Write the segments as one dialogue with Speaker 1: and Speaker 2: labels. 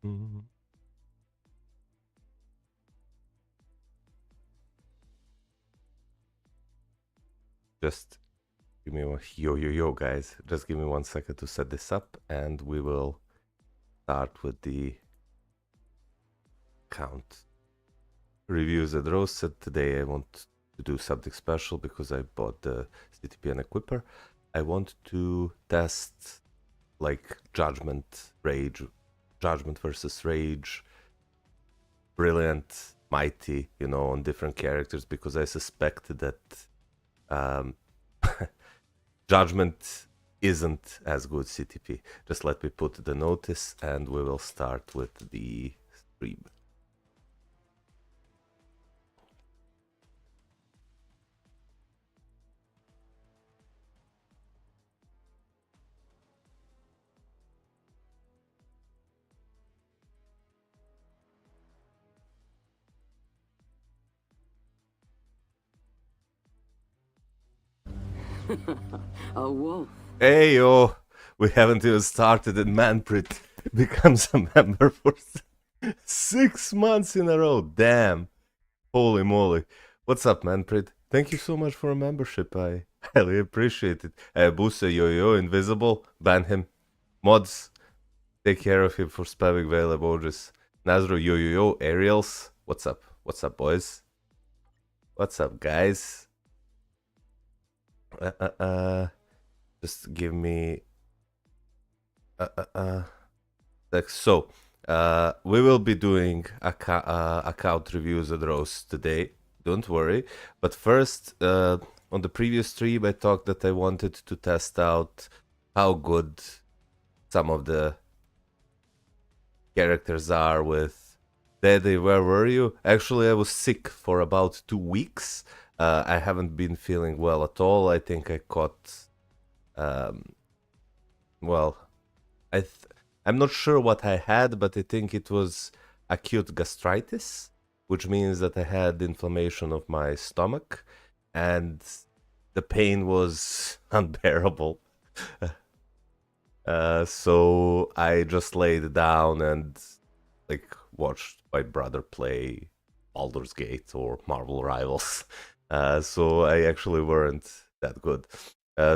Speaker 1: Just give me one. Yo, guys. Just give me 1 second to set this up, and we will start with the account reviews and roasted. Today I want to do something special because I bought the CTP and equipper. I want to test like judgment versus rage, brilliant, mighty, you know, on different characters, because I suspect that judgment isn't as good CTP. Just let me put the notice and we will start with the stream.
Speaker 2: A wolf.
Speaker 1: Hey yo, we haven't even started and Manfred becomes a member for 6 months in a row. Damn. Holy moly. What's up, Manfred? Thank you so much for a membership. I highly appreciate it. Busa Yo-Yo, Invisible, ban him. Mods, take care of him for spamming veil emojis. Nazro Yo-Yo, Ariels. What's up? What's up, boys? What's up, guys? Just give me so we will be doing account reviews and roasts today, don't worry. But first, on the previous stream I talked that I wanted to test out how good some of the characters are with Daddy. Where were you? Actually, I was sick for about 2 weeks. I haven't been feeling well at all. I think I caught, well, I'm not sure what I had, but I think it was acute gastritis, which means that I had inflammation of my stomach, and the pain was unbearable. So I just laid down and like watched my brother play Baldur's Gate or Marvel Rivals. So I actually weren't that good.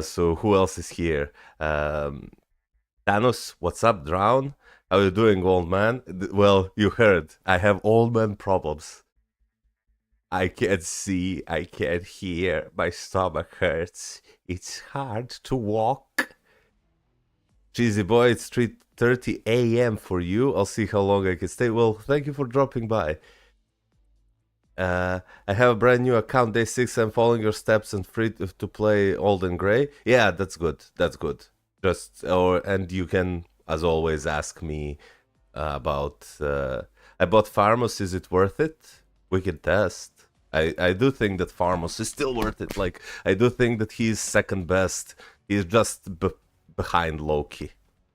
Speaker 1: So who else is here? Thanos, what's up, Drown? How you doing, old man? Well, you heard. I have old man problems. I can't see, I can't hear, my stomach hurts. It's hard to walk. Cheesy boy, it's 3:30 a.m. for you. I'll see how long I can stay. Well, thank you for dropping by. I have a brand new account, day 6. I'm following your steps and free to play Old and Grey. Yeah, that's good. That's good. And you can, as always, ask me about. I bought Farmos. Is it worth it? We can test. I do think that Farmos is still worth it. Like, I do think that he's second best. He's just behind Loki,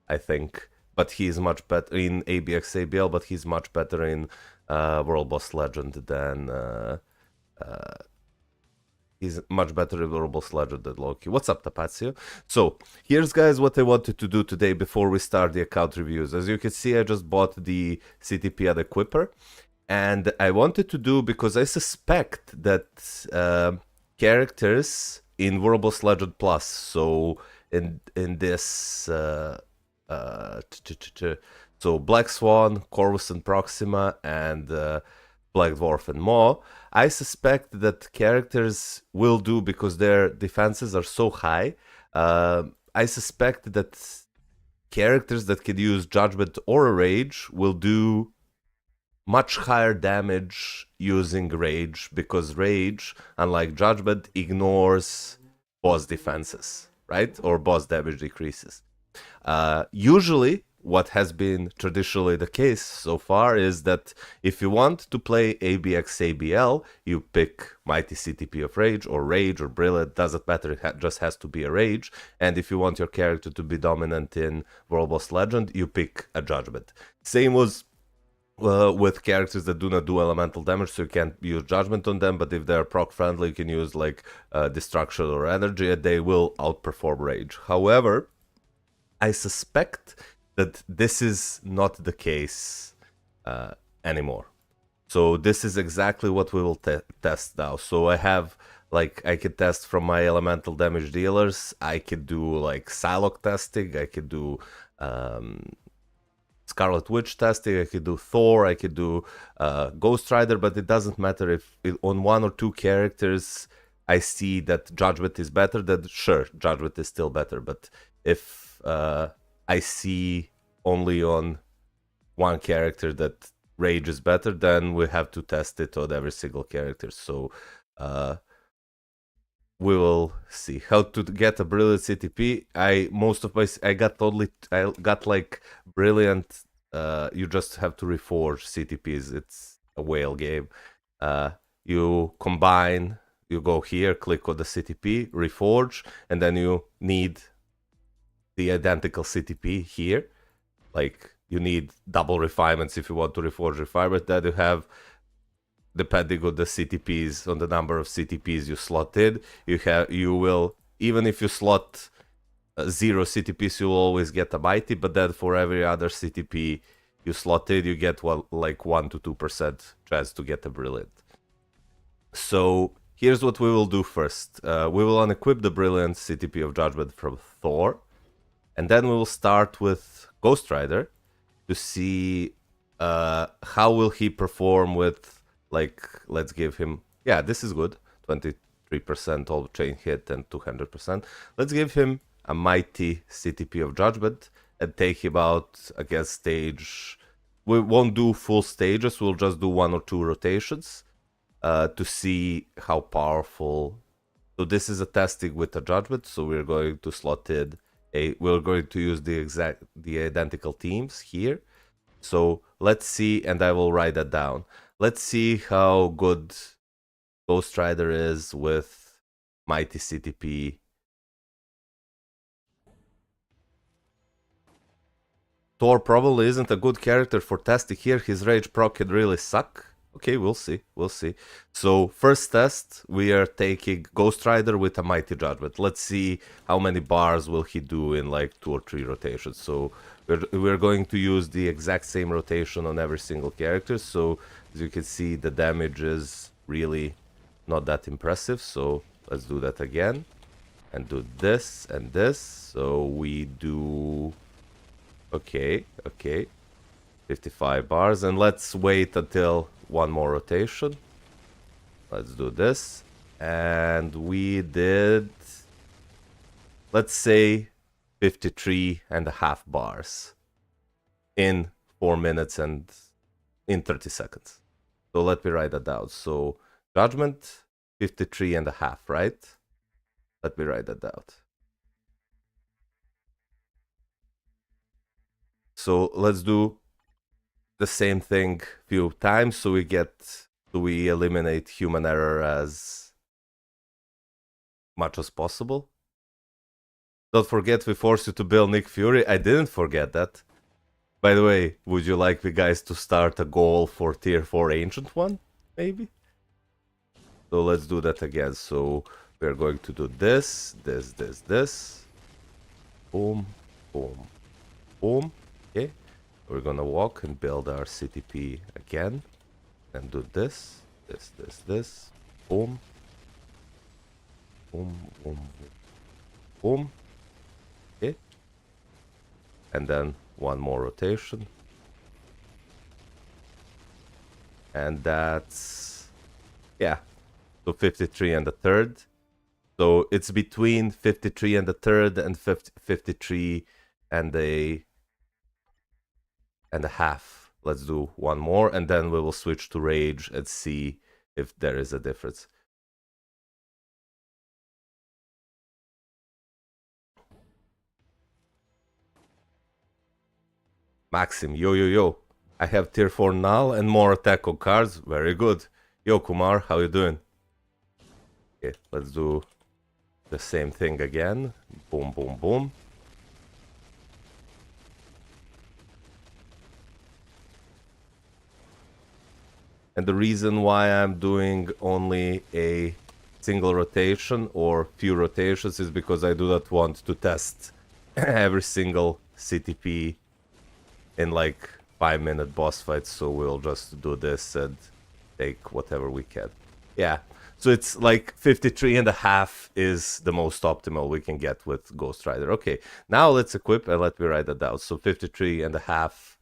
Speaker 1: I think. But he's much better in ABX ABL. But he's much better in World Boss Legend than he's much better in World Boss Legend than Loki. What's up, Tapazio? So here's, guys, what I wanted to do today before we start the account reviews. As you can see, I just bought the CTP and equipper, and I wanted to do, because I suspect that characters in World Boss Legend Plus, so in this so Black Swan, Corvus and Proxima, and Black Dwarf and Maw, I suspect that characters will do, because their defenses are so high, I suspect that characters that can use Judgment or a Rage will do much higher damage using Rage, because Rage, unlike Judgment, ignores boss defenses, right? Or boss damage decreases. Usually, what has been traditionally the case so far is that if you want to play ABX ABL, you pick Mighty CTP of Rage or Brilliant, doesn't matter, it just has to be a Rage. And if you want your character to be dominant in World Boss Legend, you pick a Judgment. Same was with characters that do not do elemental damage, so you can't use Judgment on them, but if they're proc friendly, you can use like Destruction or Energy, and they will outperform Rage. However, I suspect that this is not the case anymore. So this is exactly what we will test now. So I have, like, I could test from my elemental damage dealers. I could do like Psylocke testing. I could do Scarlet Witch testing. I could do Thor. I could do Ghost Rider. But it doesn't matter if on one or two characters I see that Judgment is better. Then sure, Judgment is still better. But if I see only on one character that Rage is better, then we have to test it on every single character. So we will see how to get a brilliant CTP. I got like brilliant. You just have to reforge CTPs. It's a whale game. You combine. You go here, click on the CTP, reforge, and then you need the identical CTP here. Like, you need double refinements if you want to reforge refinement. Then you have, depending on the CTPs, on the number of CTPs you slot in, you will, even if you slot 0 CTPs, you'll always get a mighty, but then for every other CTP you slot in, you get like 1 to 2% chance to get a brilliant. So here's what we will do first. We will unequip the brilliant CTP of Judgment from Thor, and then we will start with Ghost Rider to see how will he perform with, like, let's give him, yeah, this is good, 23% all chain hit and 200%. Let's give him a mighty CTP of Judgment and take him out against stage. We won't do full stages, we'll just do 1 or 2 rotations to see how powerful. So this is a testing with a Judgment, so we're going to slot in we're going to use the identical teams here. So let's see, and I will write that down. Let's see how good Ghost Rider is with Mighty CTP. Thor probably isn't a good character for testing here. His rage proc can really suck. Okay, we'll see. We'll see. So first test, we are taking Ghost Rider with a Mighty Judgment. Let's see how many bars will he do in like 2 or 3 rotations. So we're going to use the exact same rotation on every single character. So as you can see, the damage is really not that impressive. So let's do that again and do this and this. So we do, okay, 55 bars, and let's wait until one more rotation. Let's do this, and we did, let's say, 53.5 bars in 4 minutes and in 30 seconds. So let me write that down. So Judgment 53.5, right? Let me write that down. So let's do the same thing few times, so we eliminate human error as much as possible. Don't forget, we forced you to build Nick Fury. I didn't forget that. By the way, would you like me guys to start a goal for tier 4 ancient one? Maybe? So let's do that again. So we're going to do this. Boom, boom, boom. Okay. We're gonna walk and build our CTP again. And do this. Boom. Boom, boom, boom. Okay. And then one more rotation. And that's, yeah, so 53 and a third. So it's between 53 and a third and 53 and a half. Let's do one more, and then we will switch to Rage and see if there is a difference. Maxim, yo. I have tier 4 null and more attack on cards. Very good. Yo, Kumar, how you doing? Okay, let's do the same thing again. Boom, boom, boom. And the reason why I'm doing only a single rotation or few rotations is because I do not want to test every single CTP in like 5-minute boss fights, so we'll just do this and take whatever we can. Yeah, so it's like 53 and a half is the most optimal we can get with Ghost Rider. Okay, now let's equip and let me write that down. So 53 and a half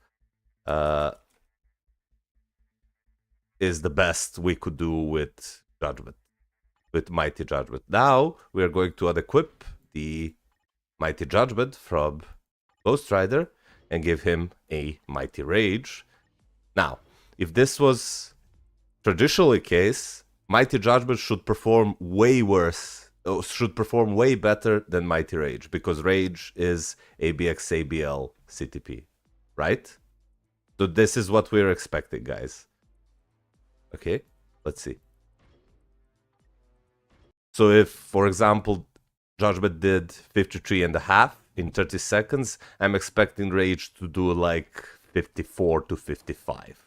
Speaker 1: is the best we could do with Judgment, with Mighty Judgment. Now we are going to unequip the Mighty Judgment from Ghost Rider and give him a Mighty Rage. Now, if this was traditionally the case, Mighty Judgment should perform way worse, should perform way better than Mighty Rage, because Rage is ABX ABL CTP, right? So this is what we're expecting, guys. Okay, let's see. So if, for example, Judgment did 53 and a half in 30 seconds, I'm expecting Rage to do like 54 to 55.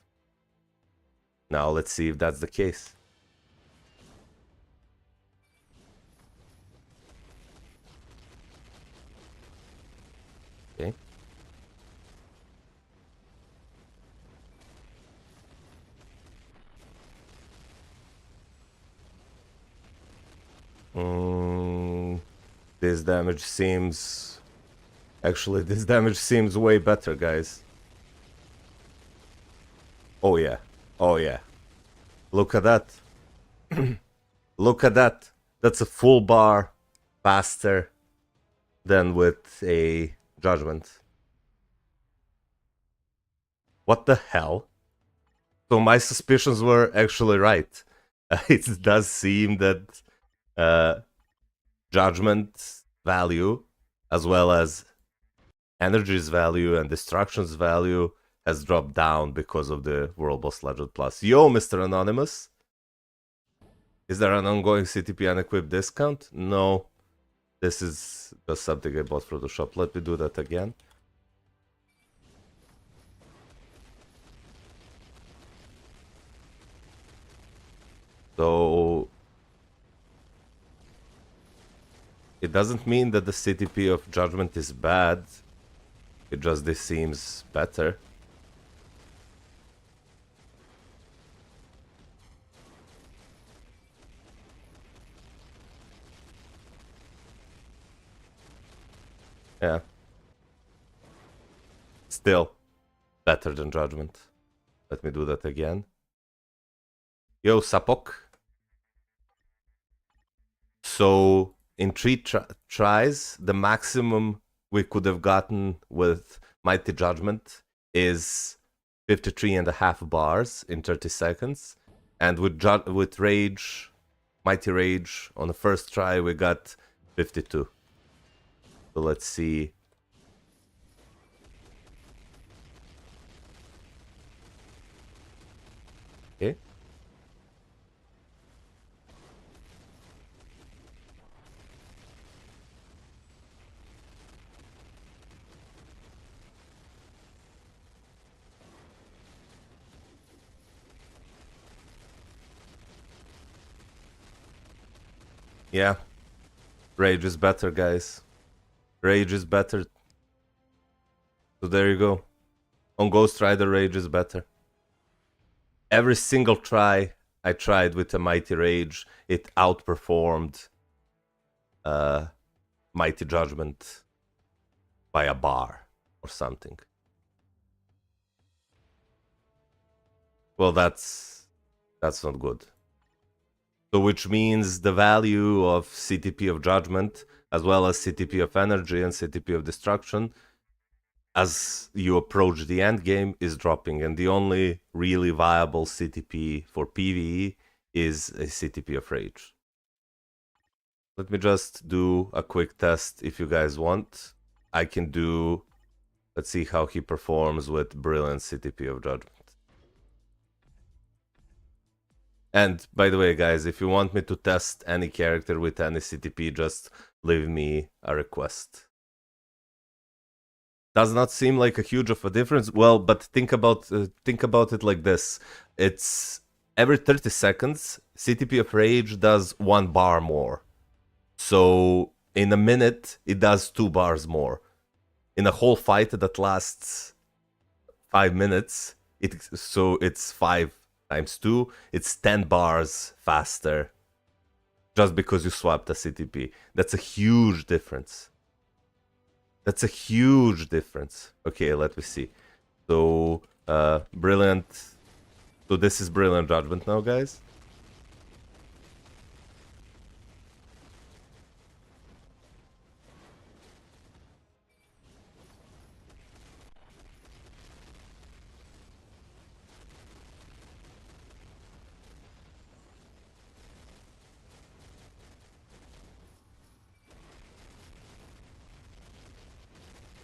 Speaker 1: Now let's see if that's the case. Okay. This damage seems... Actually, this damage seems way better, guys. Oh yeah. Oh yeah. Look at that. Look at that. That's a full bar faster than with a Judgment. What the hell? So my suspicions were actually right. It does seem that Judgment value, as well as Energy's value and Destruction's value, has dropped down because of the World Boss Legend Plus. Yo, Mr. Anonymous! Is there an ongoing CTP unequipped discount? No. This is just something I bought from the shop. Let me do that again. So it doesn't mean that the CTP of Judgment is bad. It just this seems better. Yeah. Still better than Judgment. Let me do that again. Yo, Sapok. So in 3 tries, the maximum we could have gotten with Mighty Judgment is 53 and a half bars in 30 seconds. And with Rage, Mighty Rage, on the first try, we got 52. So let's see. Okay. Yeah. Rage is better, guys. Rage is better. So there you go. On Ghost Rider, Rage is better. Every single try I tried with a Mighty Rage, it outperformed Mighty Judgment by a bar or something. Well, that's not good. So which means the value of CTP of Judgment, as well as CTP of Energy and CTP of Destruction, as you approach the end game, is dropping, and the only really viable CTP for PvE is a CTP of Rage. Let me just do a quick test if you guys want. I can do... Let's see how he performs with Brilliant CTP of Judgment. And by the way, guys, if you want me to test any character with any CTP, just leave me a request. Does not seem like a huge of a difference. Well, but think about it like this: it's every 30 seconds, CTP of Rage does 1 bar more. So in a minute, it does 2 bars more. In a whole fight that lasts 5 minutes. So it's 5 times 2. It's 10 bars faster just because you swapped a CTP. That's a huge difference. That's a huge difference. Okay, let me see. So, brilliant. So this is brilliant judgment now, guys.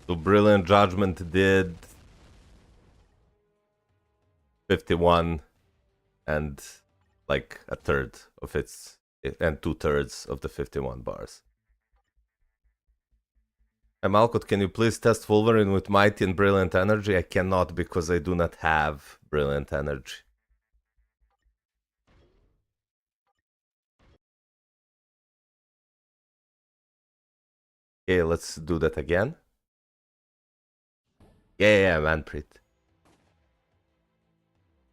Speaker 1: So brilliant judgment did 51 and like a third of its and 2/3 of the 51 bars. And Malkut, can you please test Wolverine with Mighty and Brilliant Energy? I cannot because I do not have Brilliant Energy. Okay, let's do that again. Yeah, Manpreet.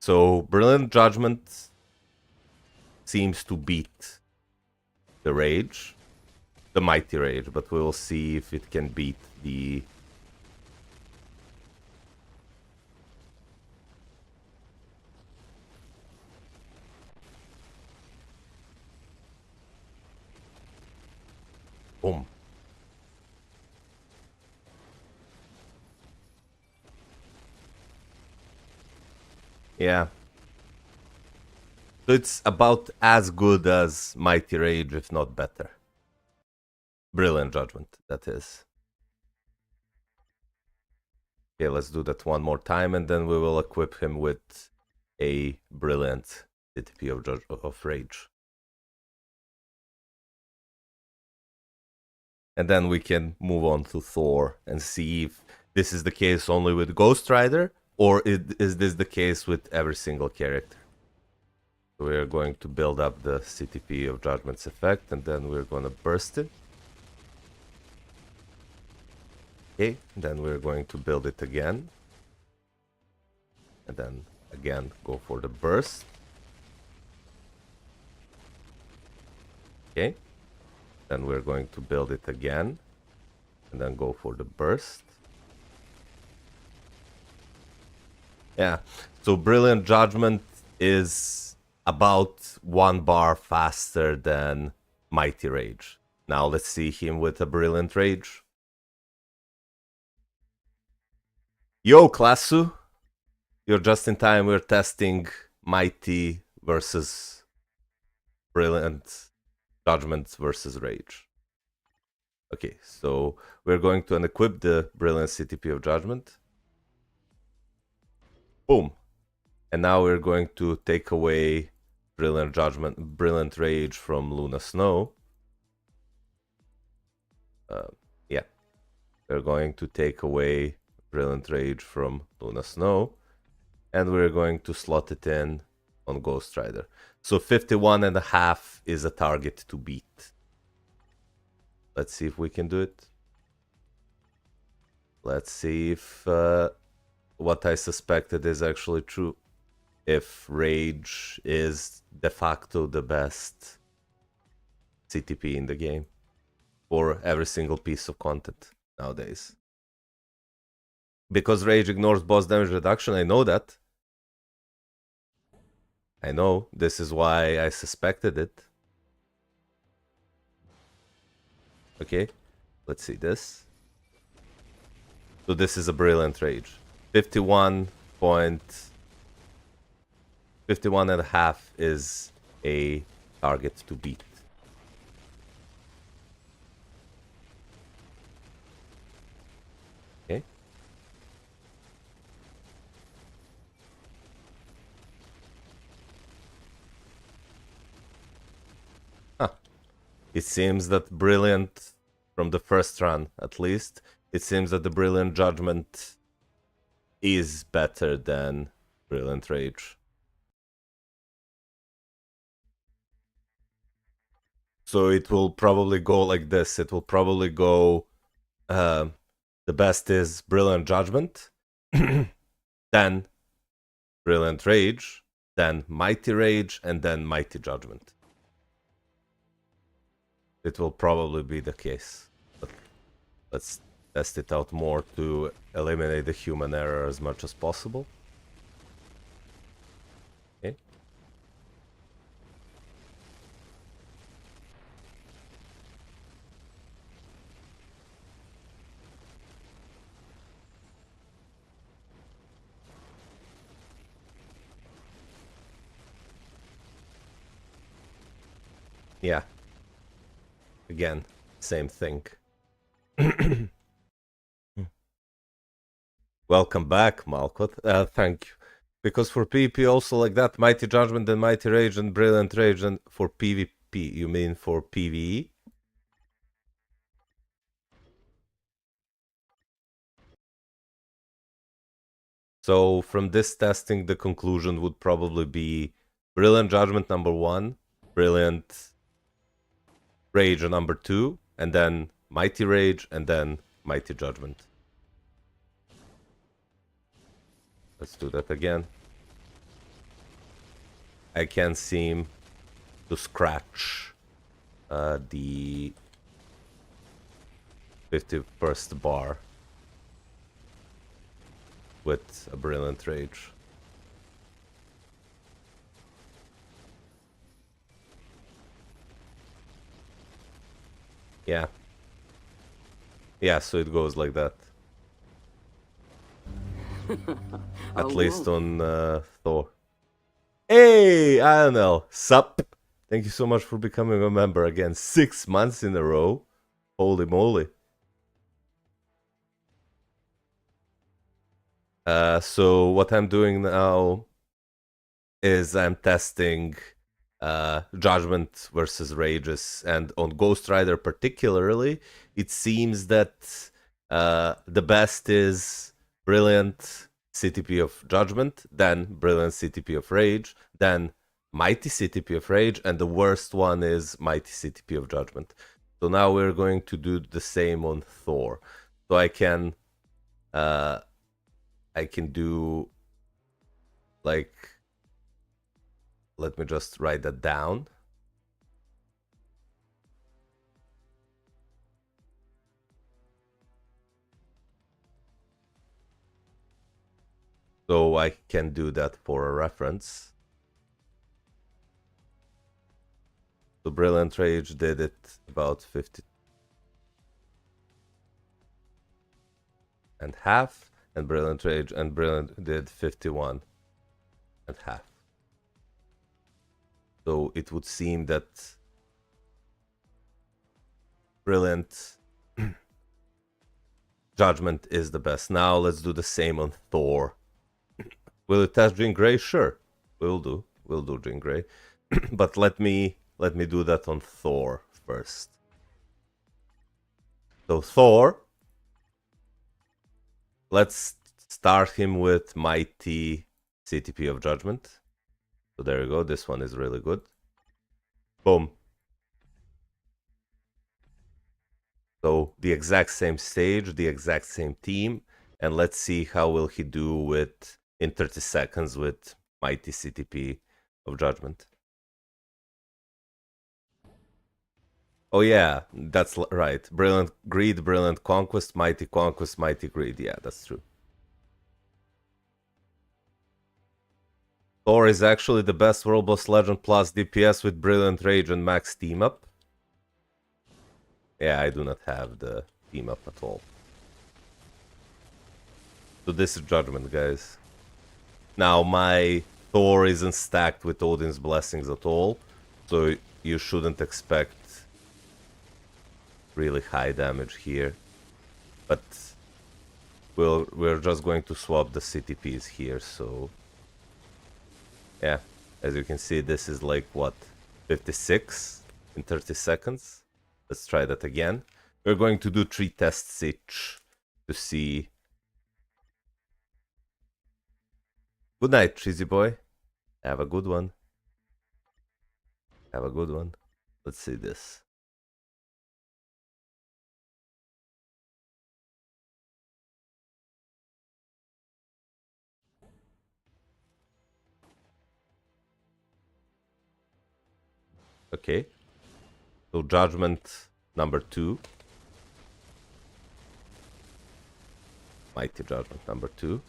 Speaker 1: So Brilliant Judgment seems to beat the Rage, the Mighty Rage, but we'll see if it can beat the... Boom. Yeah. So it's about as good as Mighty Rage, if not better. Brilliant Judgment, that is. Okay, let's do that one more time, and then we will equip him with a brilliant CTP of Rage. And then we can move on to Thor and see if this is the case only with Ghost Rider, or is this the case with every single character. So we are going to build up the CTP of Judgment's effect, and then we're going to burst it. Okay, then we're going to build it again. And then again go for the burst. Okay. Then we're going to build it again. And then go for the burst. Yeah. So Brilliant Judgment is about 1 bar faster than Mighty Rage. Now let's see him with a Brilliant Rage. Yo, Klassu! You're just in time. We're testing Mighty versus Brilliant Judgment versus Rage. Okay, so we're going to unequip the Brilliant CTP of Judgment. Boom. And now we're going to take away Brilliant Judgment, Brilliant Rage from Luna Snow. Yeah. We're going to take away Brilliant Rage from Luna Snow. And we're going to slot it in on Ghost Rider. So 51.5 is a target to beat. Let's see if we can do it. Let's see if what I suspected is actually true. If Rage is de facto the best CTP in the game for every single piece of content nowadays. Because Rage ignores boss damage reduction, I know that. I know, this is why I suspected it. Okay, let's see this. So this is a Brilliant Rage. 51.5 is a target to beat. Okay. It seems that Brilliant, from the first run at least, it seems that the Brilliant Judgment is better than Brilliant Rage. So it will probably go like this. It will probably go, the best is Brilliant Judgment. Then then Brilliant Rage, then Mighty Rage, and then Mighty Judgment. It will probably be the case. But let's test it out more to eliminate the human error as much as possible. Okay. Yeah. Again, same thing. Welcome back, Malkot. Thank you. Because for PvP also like that, Mighty Judgment and Mighty Rage and Brilliant Rage, and for PvP, you mean for PvE? So from this testing, the conclusion would probably be Brilliant Judgment number 1, Brilliant Rage number 2, and then Mighty Rage, and then Mighty Judgment. Let's do that again. I can't seem to scratch the 51st bar with a Brilliant Rage. Yeah. Yeah, so it goes like that. At least on Thor. Hey, Ionel, sup? Thank you so much for becoming a member again. 6 months in a row. Holy moly. So what I'm doing now is I'm testing Judgment versus Rages, and on Ghost Rider particularly, it seems that the best is Brilliant CTP of Judgment, then Brilliant CTP of Rage, then Mighty CTP of Rage, and the worst one is Mighty CTP of Judgment. So now we're going to do the same on Thor. So I can do like, let me just write that down. So I can do that for a reference. So Brilliant Rage did it about 50 and half, and Brilliant Rage and Brilliant did 51 and half. So it would seem that Brilliant Judgment is the best. Now let's do the same on Thor. Will it test Jean Grey? Sure, we'll do Jean Grey. But let me do that on Thor first. So Thor, let's start him with Mighty CTP of Judgment. So there you go, this one is really good. Boom. So the exact same stage, the exact same team, and let's see how will he do with in 30 seconds with Mighty CTP of Judgment. Oh yeah, that's right. Brilliant Greed, Brilliant Conquest, Mighty Greed. Yeah, that's true. Thor is actually the best World Boss Legend plus DPS with Brilliant Rage and Max Team Up. Yeah, I do not have the team up at all. So this is Judgment, guys. Now, my Thor isn't stacked with Odin's Blessings at all, so you shouldn't expect really high damage here. But we're just going to swap the CTPs here, so... Yeah, as you can see, this is like, what, 56 in 30 seconds? Let's try that again. We're going to do 3 tests each to see. Good night, Cheesy Boy. Have a good one. Have a good one. Let's see this. Okay. So Judgment number 2. Mighty Judgment number 2.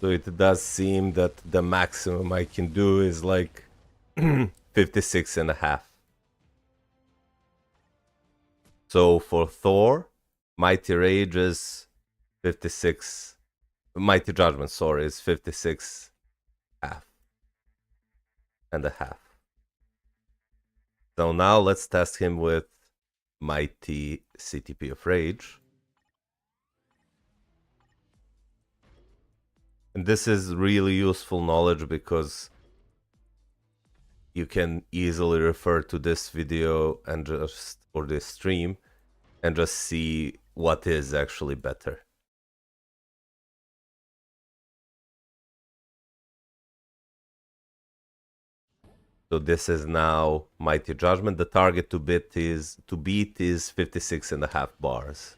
Speaker 1: So it does seem that the maximum I can do is like 56 and a half. So for Thor, Mighty Rage is 56. Mighty Judgment, sorry, is 56 half and a half. So now let's test him with Mighty CTP of Rage. And this is really useful knowledge because you can easily refer to this video and just, or this stream, and just see what is actually better. So this is now Mighty Judgment. The target to beat is 56 and a half bars.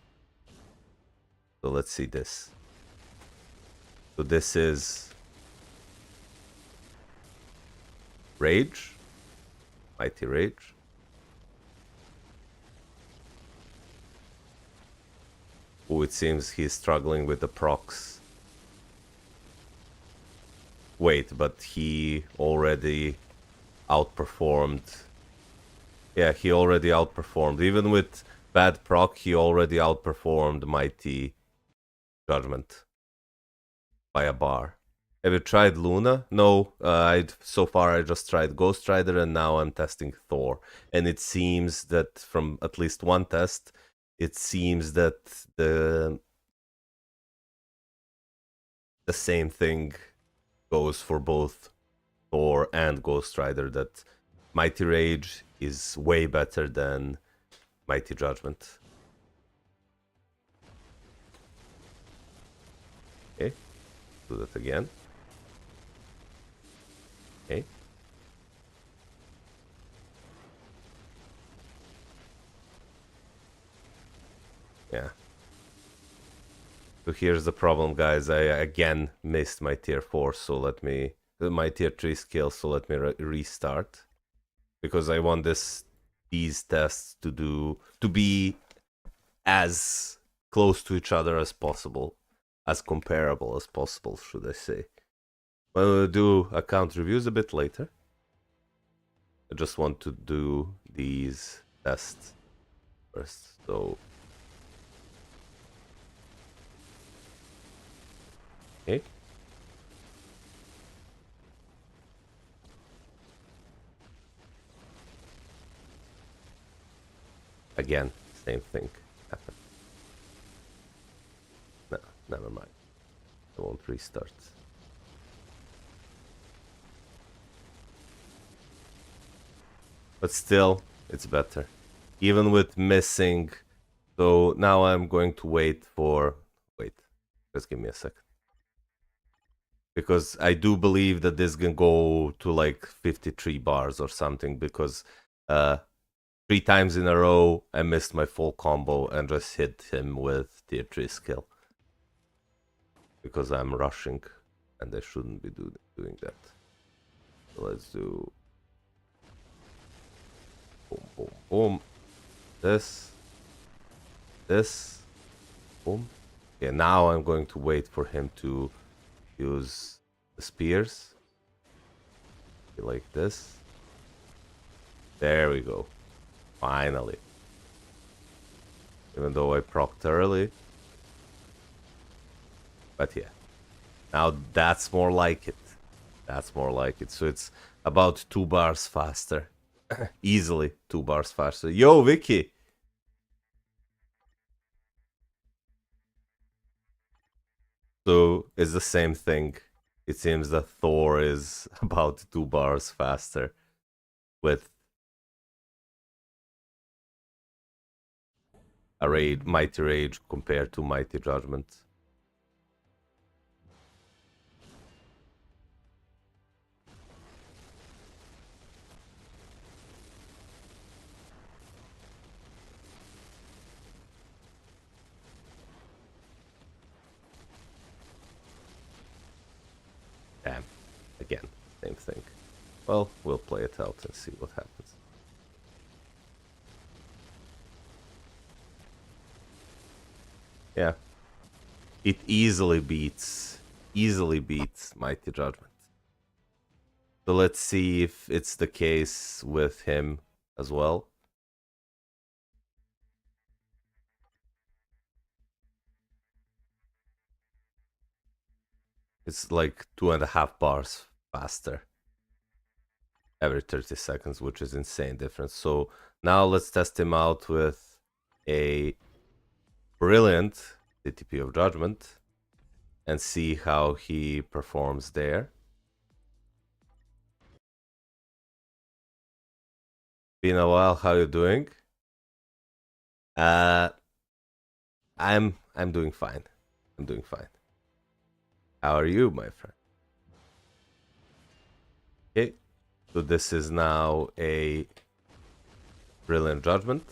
Speaker 1: So let's see this. So this is Rage, Mighty Rage. Oh, it seems he's struggling with the procs. Wait, but he already outperformed. Yeah, he already outperformed. Even with bad proc, he already outperformed Mighty Judgment by a bar. Have you tried Luna? No, so far I just tried Ghost Rider and now I'm testing Thor. And it seems that from at least one test, it seems that the same thing goes for both Thor and Ghost Rider, that Mighty Rage is way better than Mighty Judgment. Okay, do that again. Okay. Yeah. So here's the problem, guys. I again missed my tier 4, so let me... my tier 3 skill, so let me restart. Because I want these tests to be as close to each other as possible. As comparable as possible, should I say. We'll do account reviews a bit later. I just want to do these tests first, so... Okay. Again, same thing happened. No, never mind. I won't restart. But still, it's better. Even with missing. So now I'm going to wait for... Wait, just give me a second. Because I do believe that this can go to like 53 bars or something, because 3 times in a row I missed my full combo and just hit him with tier 3 skill. Because I'm rushing and I shouldn't be doing that. So let's do... boom, boom, boom. This. Boom. Okay, now I'm going to wait for him to use the spears. Like this. There we go. Finally. Even though I procced early. But yeah. Now that's more like it. That's more like it. So it's about 2 bars faster. Easily 2 bars faster. Yo, Vicky! So it's the same thing. It seems that Thor is about 2 bars faster with a Mighty Rage compared to Mighty Judgment. Again, same thing. Well, we'll play it out and see what happens. Yeah. It easily beats Mighty Judgment. So let's see if it's the case with him as well. It's like 2.5 bars faster every 30 seconds, which is insane difference. So now let's test him out with a brilliant CTP of Judgment and see how he performs there. Been a while, how you doing? I'm doing fine. I'm doing fine. How are you, my friend? Okay. So this is now a brilliant judgment.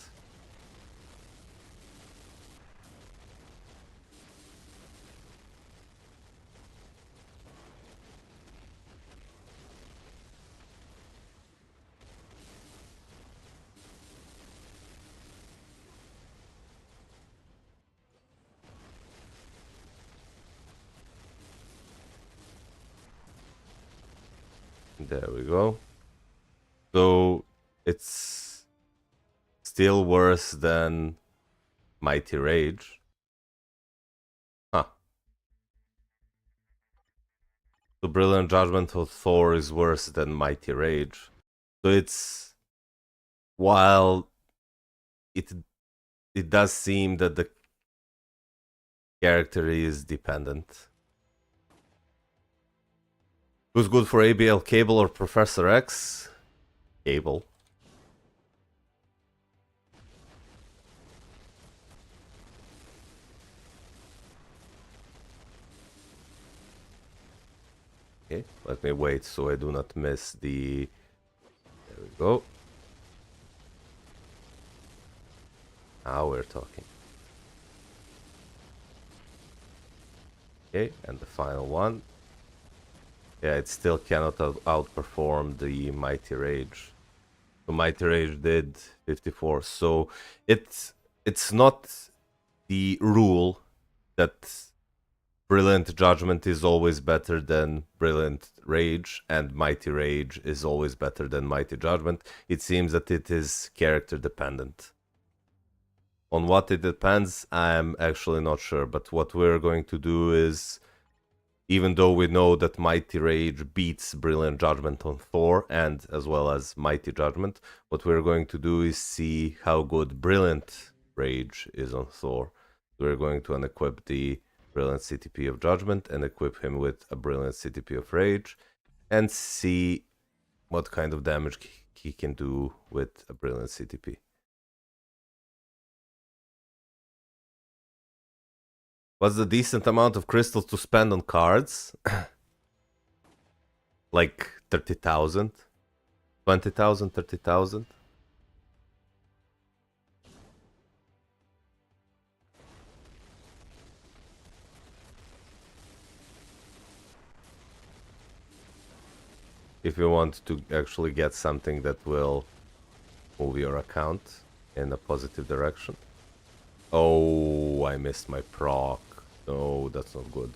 Speaker 1: There we go. So it's still worse than Mighty Rage. Huh. The Brilliant Judgment of Thor is worse than Mighty Rage. So it's... While it does seem that the character is dependent. Who's good for ABL, Cable or Professor X? Cable. Okay, let me wait so I do not miss the... There we go. Now we're talking. Okay, and the final one. Yeah, it still cannot outperform the Mighty Rage. The Mighty Rage did 54, so it's not the rule that Brilliant Judgment is always better than Brilliant Rage, and Mighty Rage is always better than Mighty Judgment. It seems that it is character dependent. On what it depends, I'm actually not sure, but what we're going to do is, even though we know that Mighty Rage beats Brilliant Judgment on Thor, and as well as Mighty Judgment, what we're going to do is see how good Brilliant Rage is on Thor. We're going to unequip the Brilliant CTP of Judgment and equip him with a Brilliant CTP of Rage, and see what kind of damage he can do with a Brilliant CTP. What's the decent amount of crystals to spend on cards? Like 30,000? 20,000, 30,000? If you want to actually get something that will move your account in a positive direction. Oh, I missed my proc. No, that's not good.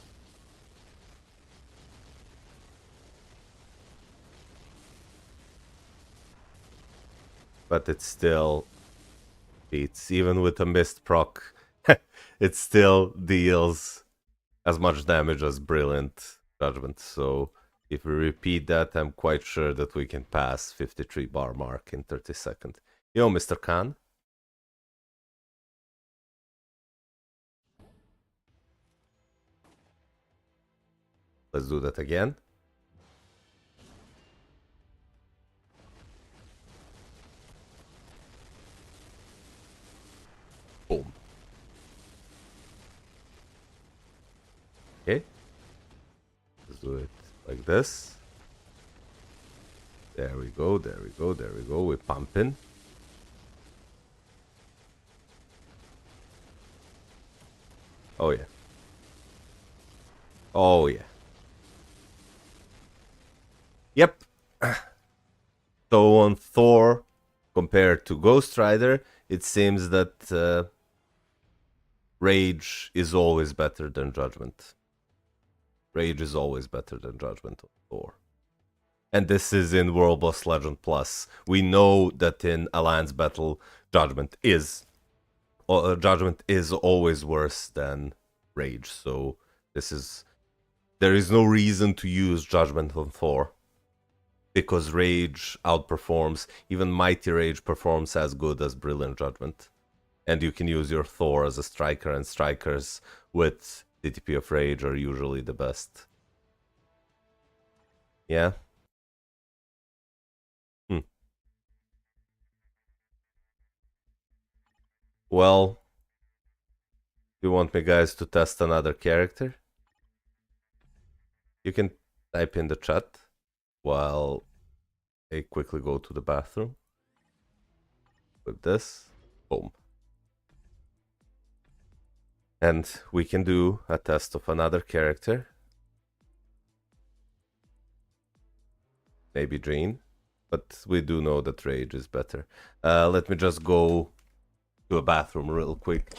Speaker 1: But it still beats, even with a missed proc, it still deals as much damage as Brilliant Judgment. So if we repeat that, I'm quite sure that we can pass 53 bar mark in 30 seconds. Yo, Mr. Khan. Let's do that again. Boom. Okay. Let's do it like this. There we go, there we go, there we go. We're pumping. Oh yeah. Oh yeah. Yep. So on Thor compared to Ghost Rider, it seems that Rage is always better than Judgment. Rage is always better than Judgment on Thor. And this is in World Boss Legend Plus. We know that in Alliance Battle, Judgment is always worse than Rage. So there is no reason to use Judgment on Thor, because Rage outperforms, even Mighty Rage performs as good as Brilliant Judgment. And you can use your Thor as a striker, and strikers with CTP of Rage are usually the best. Yeah? Well, you want me guys to test another character? You can type in the chat while I quickly go to the bathroom. With this, boom. And we can do a test of another character. Maybe Jean, but we do know that Rage is better. Let me just go to a bathroom real quick.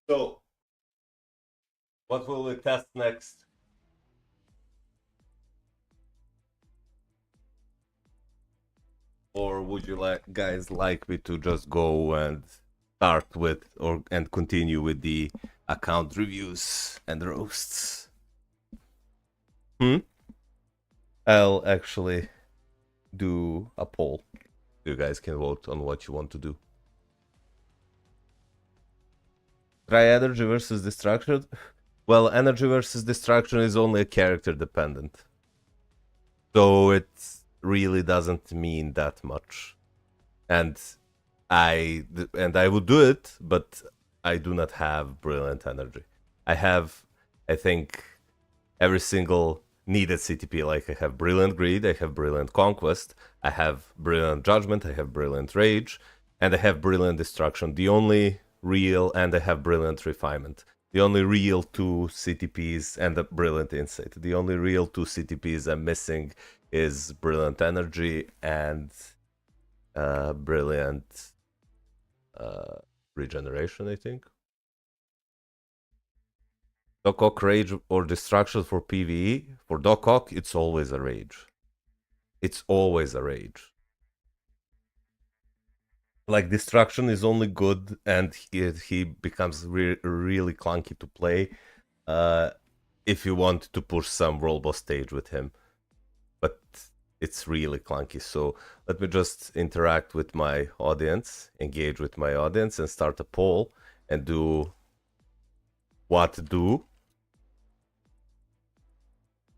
Speaker 1: So, what will we test next? Or would you guys like me to just go and start with and continue with the account reviews and roasts? I'll actually do a poll. You guys can vote on what you want to do. Try energy versus destruction. Well, energy versus destruction is only a character dependent, so it really doesn't mean that much. And I would do it, but I do not have brilliant energy. I have, I think, every single needed CTP. Like, I have brilliant greed, I have brilliant conquest, I have brilliant judgment, I have brilliant rage, and I have brilliant destruction. The only real, and I have brilliant refinement. The only real two CTPs, and a brilliant insight. The only real two CTPs I'm missing is brilliant energy and brilliant regeneration, I think. Doc Ock rage or destruction for PvE. For Doc Ock, it's always a rage. It's always a rage. Like, destruction is only good, and he becomes really clunky to play if you want to push some world boss stage with him. But it's really clunky. So let me just interact with my audience, engage with my audience, and start a poll and do what to do.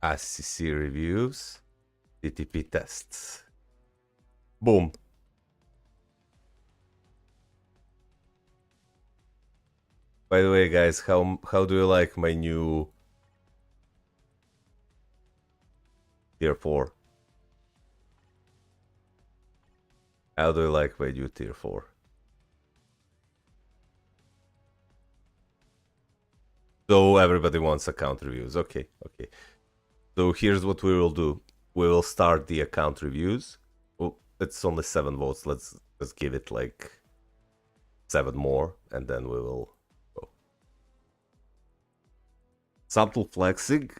Speaker 1: ACC reviews, CTP tests. Boom. By the way, guys, how do you like my new tier 4? How do you like my new tier 4? So everybody wants account reviews. Okay. So here's what we will do. We will start the account reviews. Well, it's only 7 votes. Let's give it like 7 more, and then we will go. Subtle flexing?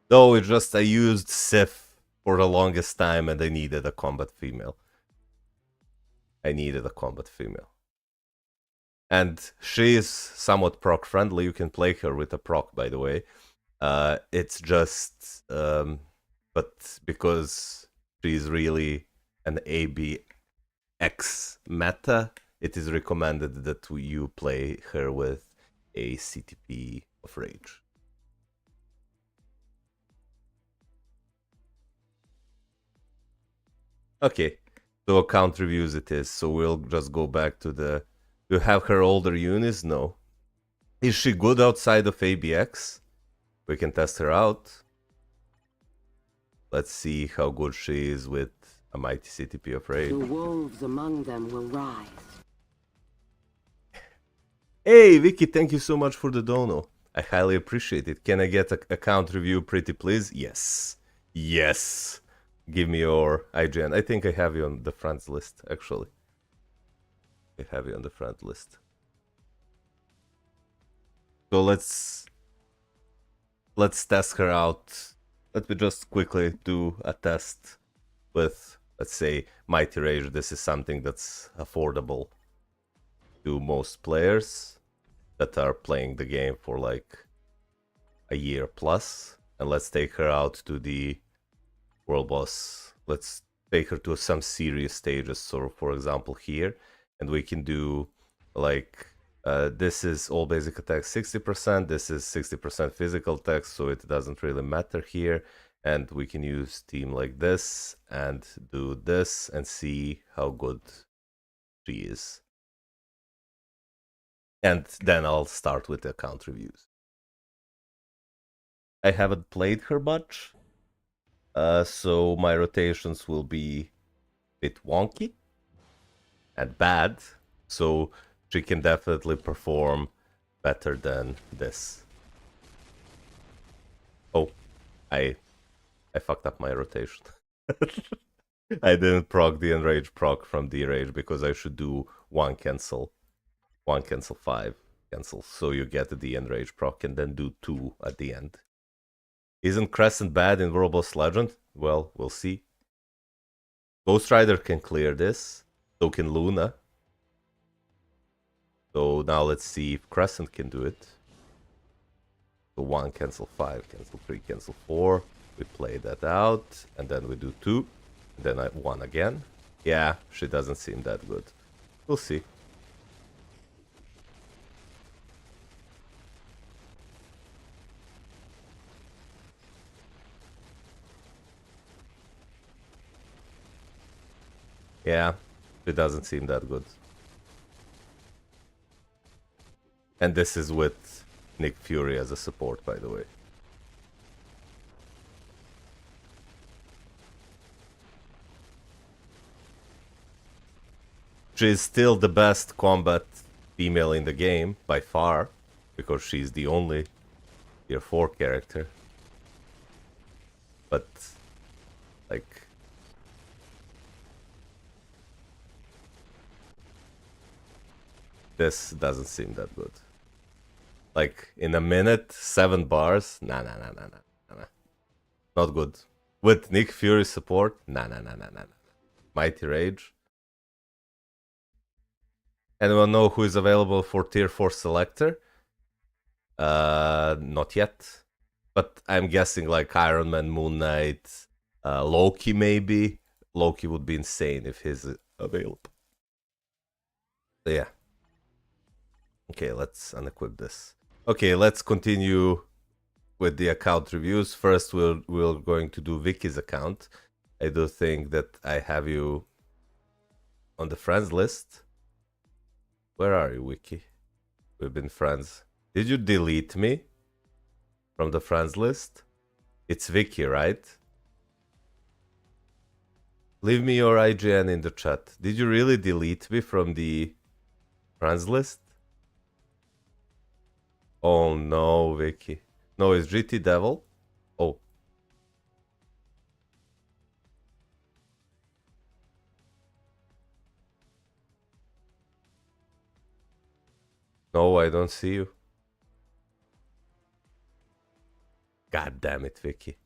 Speaker 1: No, it's just I used Sif for the longest time and I needed a combat female. And she is somewhat proc friendly. You can play her with a proc, by the way. It's just, but because she's really an ABX meta, it is recommended that you play her with a CTP of Rage. Okay, so account reviews it is. So we'll just go back to the. You have her older units? No. Is she good outside of ABX? We can test her out. Let's see how good she is with a mighty CTP of Rage.
Speaker 2: The wolves among them will rise.
Speaker 1: Hey, Vicky, thank you so much for the dono. I highly appreciate it. Can I get a account review pretty please? Yes. Yes. Give me your IGN. I think I have you on the friends list, actually. I have you on the friend list. So let's test her out. Let me just quickly do a test with, let's say, Mighty Rage. This is something that's affordable to most players that are playing the game for like a year plus. And let's take her out to the world boss. Let's take her to some serious stages. So for example here, and we can do like this is all basic attacks 60%, this is 60% physical attacks, so it doesn't really matter here. And we can use team like this and do this and see how good she is. And then I'll start with the account reviews. I haven't played her much, so my rotations will be a bit wonky and bad, so she can definitely perform better than this. Oh, I fucked up my rotation. I didn't proc the enrage proc from the rage because I should do one cancel 5 cancel, so you get the enrage proc and then do 2 at the end. Isn't Crescent bad in World Boss Legend? Well, we'll see. Ghost Rider can clear this, so can Luna. So now let's see if Crescent can do it. So 1, cancel 5, cancel 3, cancel 4. We play that out, and then we do 2. Then I 1 again. Yeah, she doesn't seem that good. We'll see. Yeah, it doesn't seem that good. And this is with Nick Fury as a support, by the way. She's still the best combat female in the game, by far, because she's the only tier 4 character. But, like... this doesn't seem that good. Like, in a minute, 7 bars? Nah. Not good. With Nick Fury support? Nah. Mighty Rage? Anyone know who is available for tier 4 selector? Not yet. But I'm guessing like Iron Man, Moon Knight, Loki maybe. Loki would be insane if he's available. So yeah. Okay, let's unequip this. Okay, let's continue with the account reviews. First, we're going to do Vicky's account. I do think that I have you on the friends list. Where are you, Vicky? We've been friends. Did you delete me from the friends list? It's Vicky, right? Leave me your IGN in the chat. Did you really delete me from the friends list? Oh no, Vicky. No, it's GT Devil. Oh. No, I don't see you. God damn it, Vicky.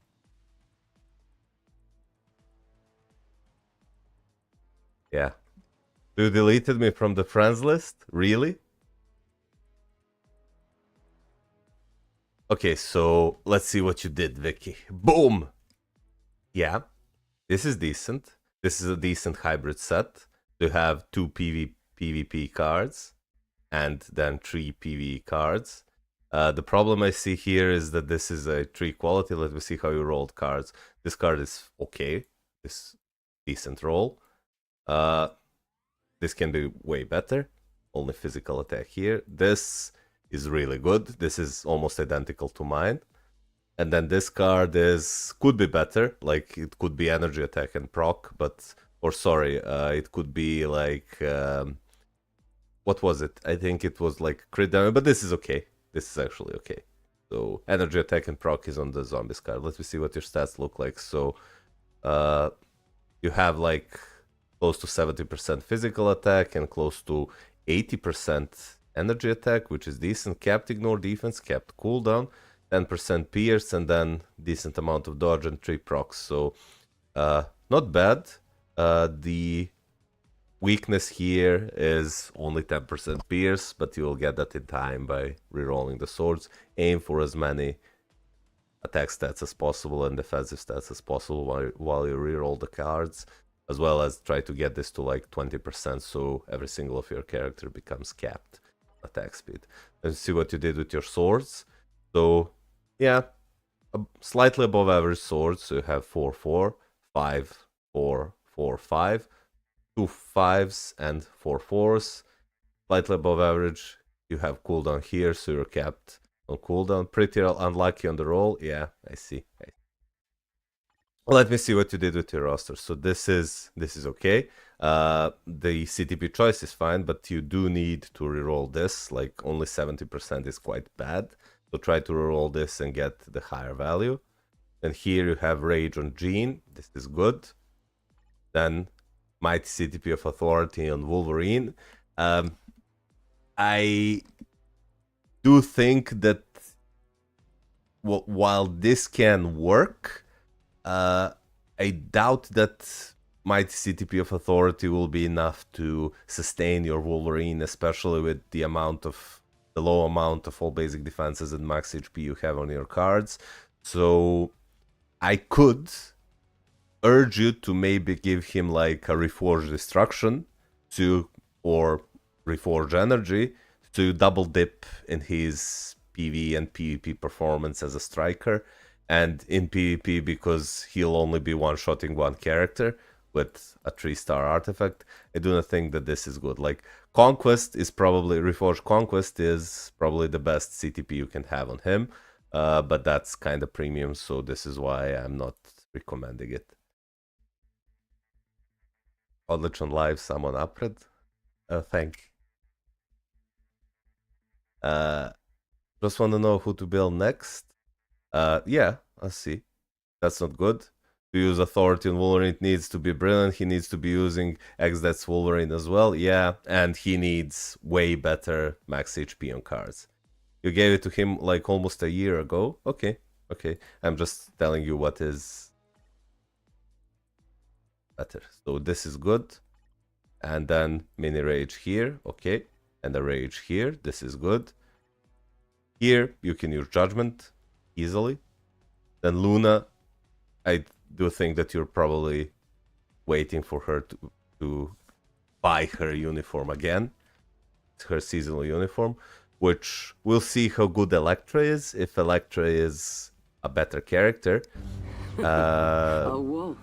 Speaker 1: Yeah. You deleted me from the friends list? Really? Okay, so let's see what you did, Vicky. Boom! Yeah, this is decent. This is a decent hybrid set. You have 2 PvP cards and then 3 PvE cards. The problem I see here is that this is a 3 quality. Let me see how you rolled cards. This card is okay. This decent roll. This can be way better. Only physical attack here. This is really good. This is almost identical to mine. And then this card could be better. Like it could be energy attack and proc, but it could be like what was it? I think it was like crit damage, but this is okay. This is actually okay. So energy attack and proc is on the zombies card. Let me see what your stats look like. So you have like close to 70% physical attack and close to 80% energy attack, which is decent. Capped ignore defense, capped cooldown, 10% pierce, and then decent amount of dodge and 3 procs. So not bad. The weakness here is only 10% pierce, but you will get that in time by rerolling the swords. Aim for as many attack stats as possible and defensive stats as possible while you reroll the cards, as well as try to get this to like 20% so every single of your character becomes capped attack speed. And see what you did with your swords. So yeah, slightly above average swords. So you have 4-4, 5-4, 4-5, 2 5s and 4 4s. Slightly above average. You have cooldown here, so you're capped on cooldown. Pretty unlucky on the roll. Yeah, I see. Let me see what you did with your roster. So this is okay. The CTP choice is fine, but you do need to reroll this. Like only 70% is quite bad. So try to reroll this and get the higher value. And here you have Rage on Jean. This is good. Then Mighty CTP of Authority on Wolverine. I do think that while this can work, I doubt that Mighty CTP of Authority will be enough to sustain your Wolverine, especially with the low amount of all basic defenses and max HP you have on your cards. So I could urge you to maybe give him like a Reforge Destruction or Reforge Energy to double dip in his PV and PvP performance as a striker, and in PvP because he'll only be one-shotting one character with a 3-star artifact. I do not think that this is good. Like Reforged Conquest is probably the best CTP you can have on him, but that's kind of premium, so this is why I'm not recommending it. Odličan live, samo napred. Thank you. Just want to know who to build next. Yeah, I see. That's not good. To use Authority on Wolverine, it needs to be brilliant. He needs to be using X-Death's Wolverine as well. Yeah, and he needs way better max HP on cards. You gave it to him like almost a year ago. Okay. I'm just telling you what is better. So this is good. And then mini rage here. Okay. And the rage here. This is good. Here you can use Judgment easily. Then Luna, I do think that you're probably waiting for her to buy her uniform again, her seasonal uniform, which we'll see how good Electra is. If Electra is a better character.
Speaker 2: A wolf.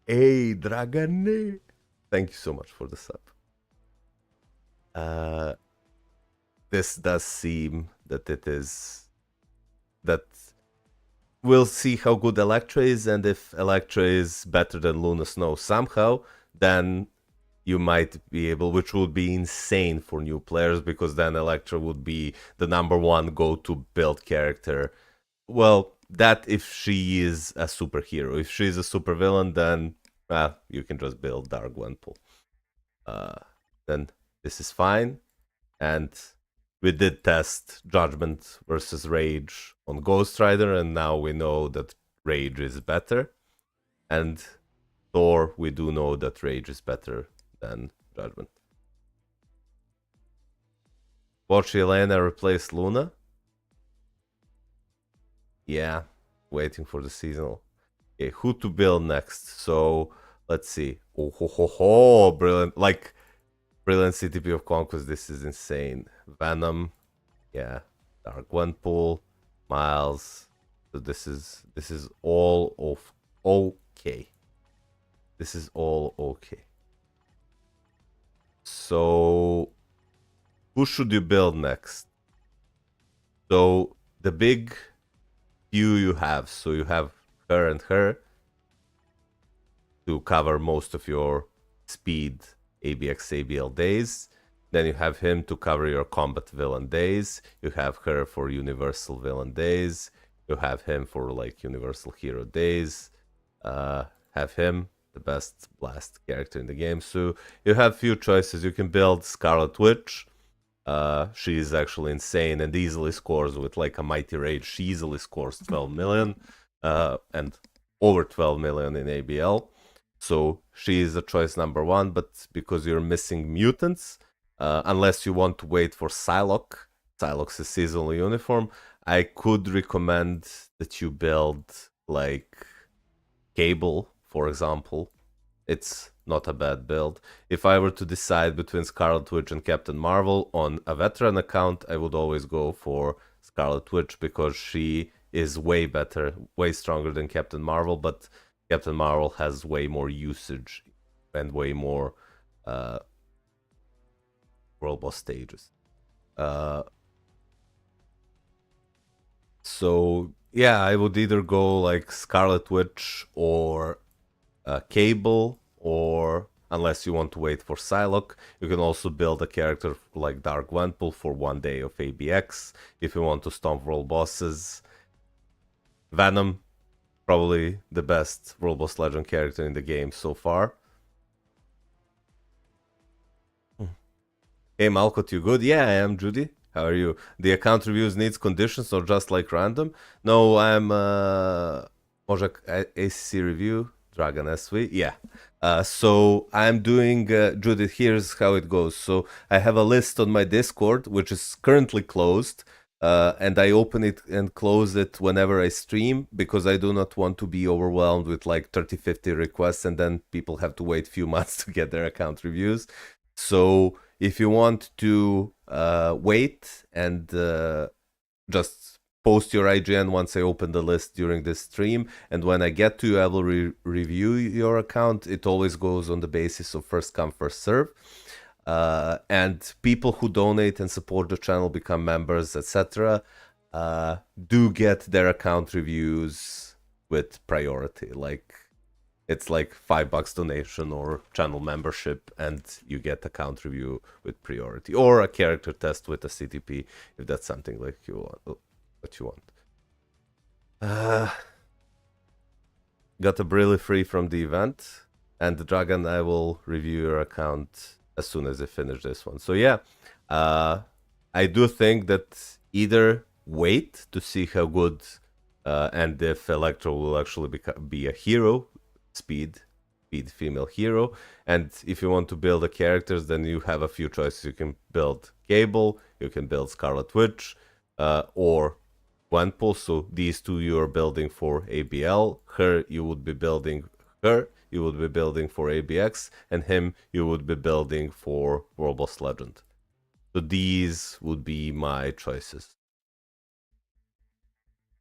Speaker 1: Hey, Dragane! Thank you so much for the sub. This does seem that it is that we'll see how good Electra is, and if Electra is better than Luna Snow somehow, then you might be able, which would be insane for new players, because then Electra would be the #1 go-to build character. Well, that if she is a superhero. If she's a supervillain, then you can just build Dark Gwenpool. Then this is fine, and we did test Judgment versus Rage on Ghost Rider, and now we know that Rage is better. And Thor, we do know that Rage is better than Judgment. Watch Elena replace Luna? Yeah, waiting for the seasonal. Okay, who to build next? So let's see. Oh ho ho ho! Brilliant, like brilliant CTP of Conquest. This is insane. Venom, yeah. Dark Gwenpool, Miles. So this is all of okay. This is all okay. So who should you build next? So the big few you have. So you have her and her to cover most of your speed ABX ABL days. Then you have him to cover your combat villain days. You have her for universal villain days. You have him for like universal hero days. Have him, the best blast character in the game. So you have few choices. You can build Scarlet Witch. She is actually insane and easily scores with like a mighty rage. She easily scores 12 million and over 12 million in ABL. So she is a choice number one, but because you're missing mutants, unless you want to wait for Psylocke, Psylocke's is seasonal uniform, I could recommend that you build like Cable, for example. It's not a bad build. If I were to decide between Scarlet Witch and Captain Marvel on a veteran account, I would always go for Scarlet Witch because she is way better, way stronger than Captain Marvel, but Captain Marvel has way more usage and way more world boss stages. So yeah, I would either go like Scarlet Witch or Cable, or unless you want to wait for Psylocke, you can also build a character like Dark Gwenpool for 1 day of ABX if you want to stomp world bosses. Venom, probably the best world boss legend character in the game so far. Hey Malkot, you good? Yeah, I am, Judy. How are you? The account reviews needs conditions or just like random? No, I'm Mojak ACC review, Dragon SV. Yeah. So I'm doing, Judith, here's how it goes. So I have a list on my Discord, which is currently closed. And I open it and close it whenever I stream because I do not want to be overwhelmed with like 30-50 requests and then people have to wait a few months to get their account reviews. So if you want to wait and just post your IGN once I open the list during this stream, and when I get to you, I will review your account. It always goes on the basis of first come, first serve. And people who donate and support the channel, become members, etc., do get their account reviews with priority. Like it's like $5 donation or channel membership, and you get account review with priority, or a character test with a CTP if that's something like you want. What you want. Got a Brilly free from the event, and the Dragon, I will review your account as soon as I finish this one. So yeah, I do think that either wait to see how good and if Electro will actually be a hero, speed female hero, and if you want to build the characters, then you have a few choices. You can build Cable, you can build Scarlet Witch, or Gwenpool. So these two you are building for ABL. Her you would be building her. You would be building for ABX, and him you would be building for World Boss Legend. So these would be my choices.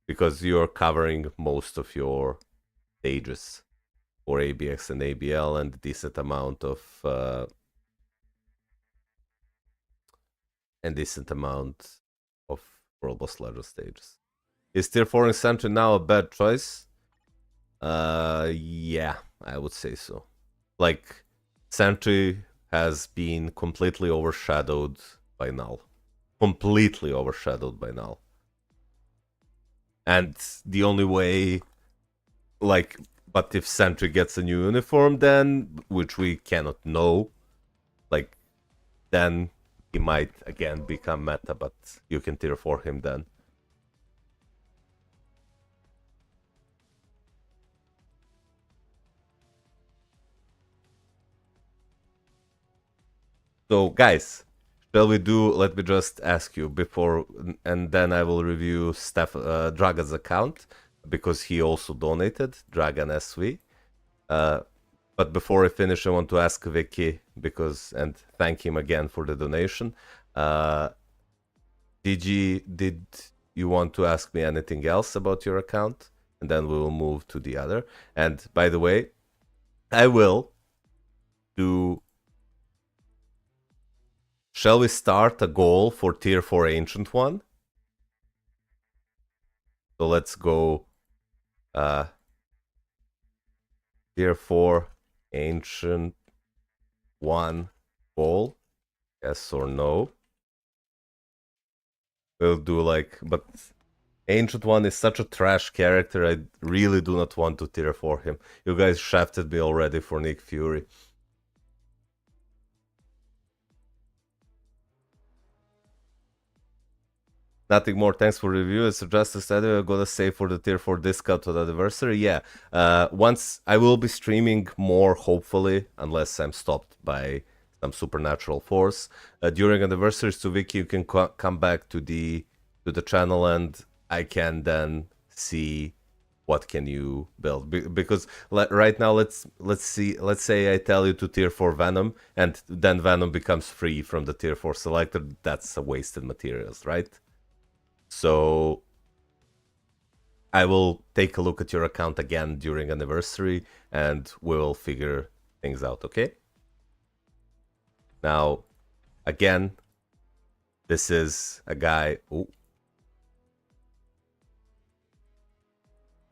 Speaker 1: Because you're covering most of your stages for ABX and ABL, and a decent amount of World Boss Legend stages. Is Tier 4 in Sentry now a bad choice? Yeah, I would say so. Like, Sentry has been completely overshadowed by Null. Completely overshadowed by Null. And the only way, like, but if Sentry gets a new uniform, then, which we cannot know, like, then he might again become meta, but you can tier 4 him then. So guys, shall we do, let me just ask you before, and then I will review Dragon's account, because he also donated, Dragon SV. But before I finish, I want to ask Vicky, and thank him again for the donation. Did you want to ask me anything else about your account? And then we will move to the other. And by the way, I will do... Shall we start a goal for tier 4 Ancient One? So let's go tier 4 Ancient One goal. Yes or no? We'll do like... But Ancient One is such a trash character, I really do not want to tier 4 him. You guys shafted me already for Nick Fury. Nothing more, thanks for review. I suggest instead I'm gonna save for the tier 4 discount on the anniversary. Yeah, once I will be streaming more, hopefully, unless I'm stopped by some supernatural force. During anniversaries to Wiki, you can come back to the channel and I can then see what can you build. Because right now, let's say I tell you to tier 4 Venom, and then Venom becomes free from the tier 4 selector. That's a wasted materials, right? So I will take a look at your account again during anniversary and we'll figure things out, okay? Now, again, this is a guy... Oh.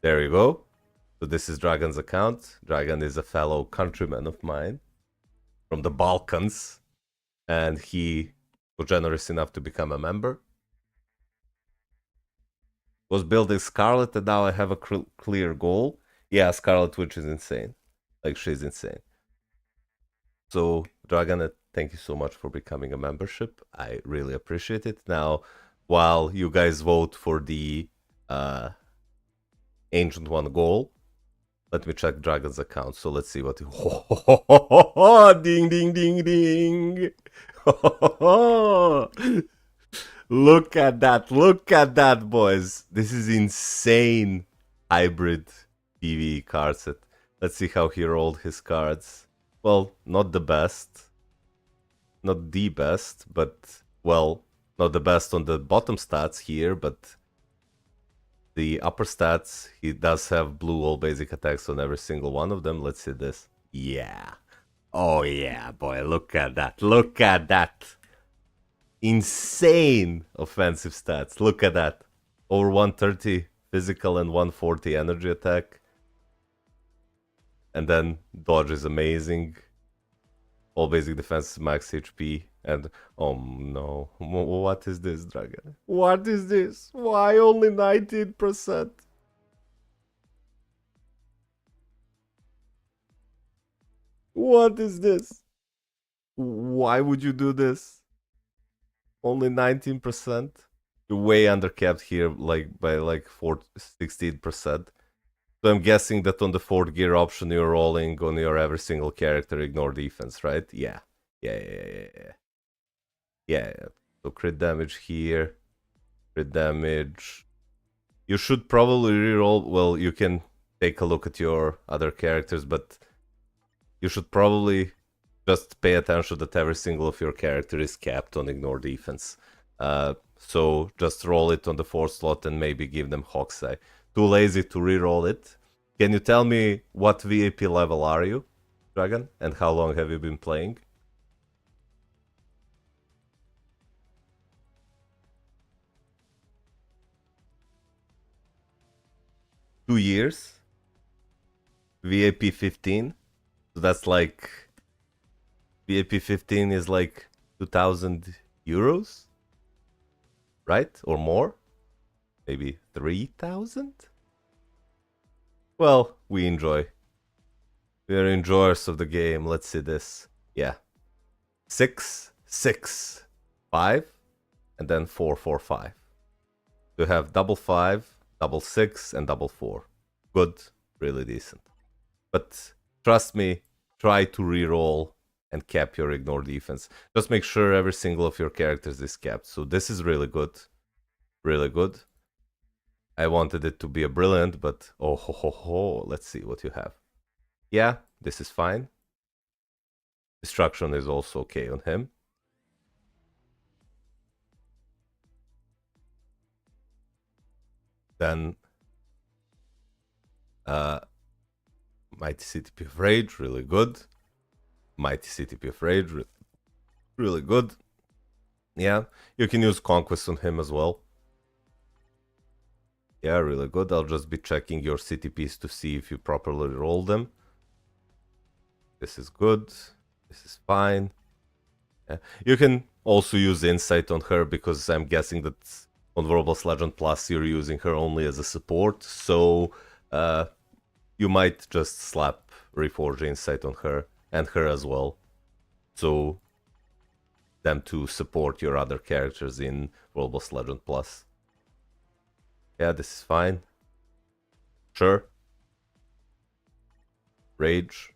Speaker 1: There you go. So this is Dragon's account. Dragon is a fellow countryman of mine from the Balkans, and he was generous enough to become a member. Was building Scarlet, and now I have a clear goal. Yeah, Scarlet Witch is insane. Like, she's insane. So, Dragon, thank you so much for becoming a membership. I really appreciate it. Now, while you guys vote for the Ancient One goal, let me check Dragon's account. So let's see what he... Ding, ding, ding, ding. Look at that, boys. This is insane hybrid PvE card set. Let's see how he rolled his cards. Well, not the best. Not the best, but, well, not the best on the bottom stats here, but the upper stats, he does have blue all basic attacks on every single one of them. Let's see this. Yeah. Oh yeah, boy, look at that. Look at that. Insane offensive stats. Look at that. Over 130 physical and 140 energy attack. And then dodge is amazing. All basic defense, max HP. And oh no, what is this, Dragon? What is this? Why only 19%? What is this? Why would you do this? Only 19%? You're way undercapped here, like by like 16%. So I'm guessing that on the 4th gear option you're rolling on your every single character, ignore defense, right? Yeah. Yeah. So crit damage here. Crit damage. You should probably reroll. Well, you can take a look at your other characters, but you should probably just pay attention that every single of your character is capped on ignore defense. So just roll it on the 4th slot and maybe give them Hawkeye. Too lazy to reroll it. Can you tell me what VIP level are you, Dragon? And how long have you been playing? Two years? VIP 15? So that's like... VIP 15 is like 2,000 euros? Right? Or more? Maybe 3,000? Well, we enjoy. We are enjoyers of the game. Let's see this. Yeah. 6. 5, and then 4, 4, 5. You have double 5, double 6, and double 4. Good, really decent. But trust me, try to reroll and cap your ignore defense. Just make sure every single of your characters is capped. So this is really good. Really good. I wanted it to be a brilliant, but oh ho ho ho. Let's see what you have. Yeah, this is fine. Destruction is also okay on him. Then Mighty CTP of Rage, really good. Mighty CTP of Rage, really good. Yeah, you can use Conquest on him as well. Yeah, really good. I'll just be checking your CTPs to see if you properly roll them. This is good. This is fine. Yeah. You can also use Insight on her because I'm guessing that on Roblox Legend Plus you're using her only as a support. So you might just slap Reforge Insight on her and her as well. So them to support your other characters in Roblox Legend Plus. Yeah, this is fine. Sure. Rage.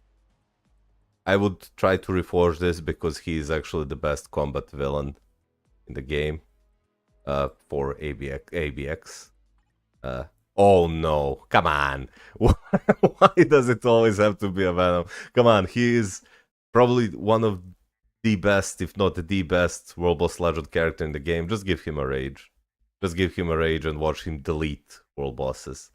Speaker 1: I would try to reforge this because he is actually the best combat villain in the game for ABX. Oh no, come on. Why does it always have to be a Venom? Come on, he is probably one of the best, if not the best, Roblox Legend character in the game. Just give him a rage. Just give him a rage and watch him delete world bosses.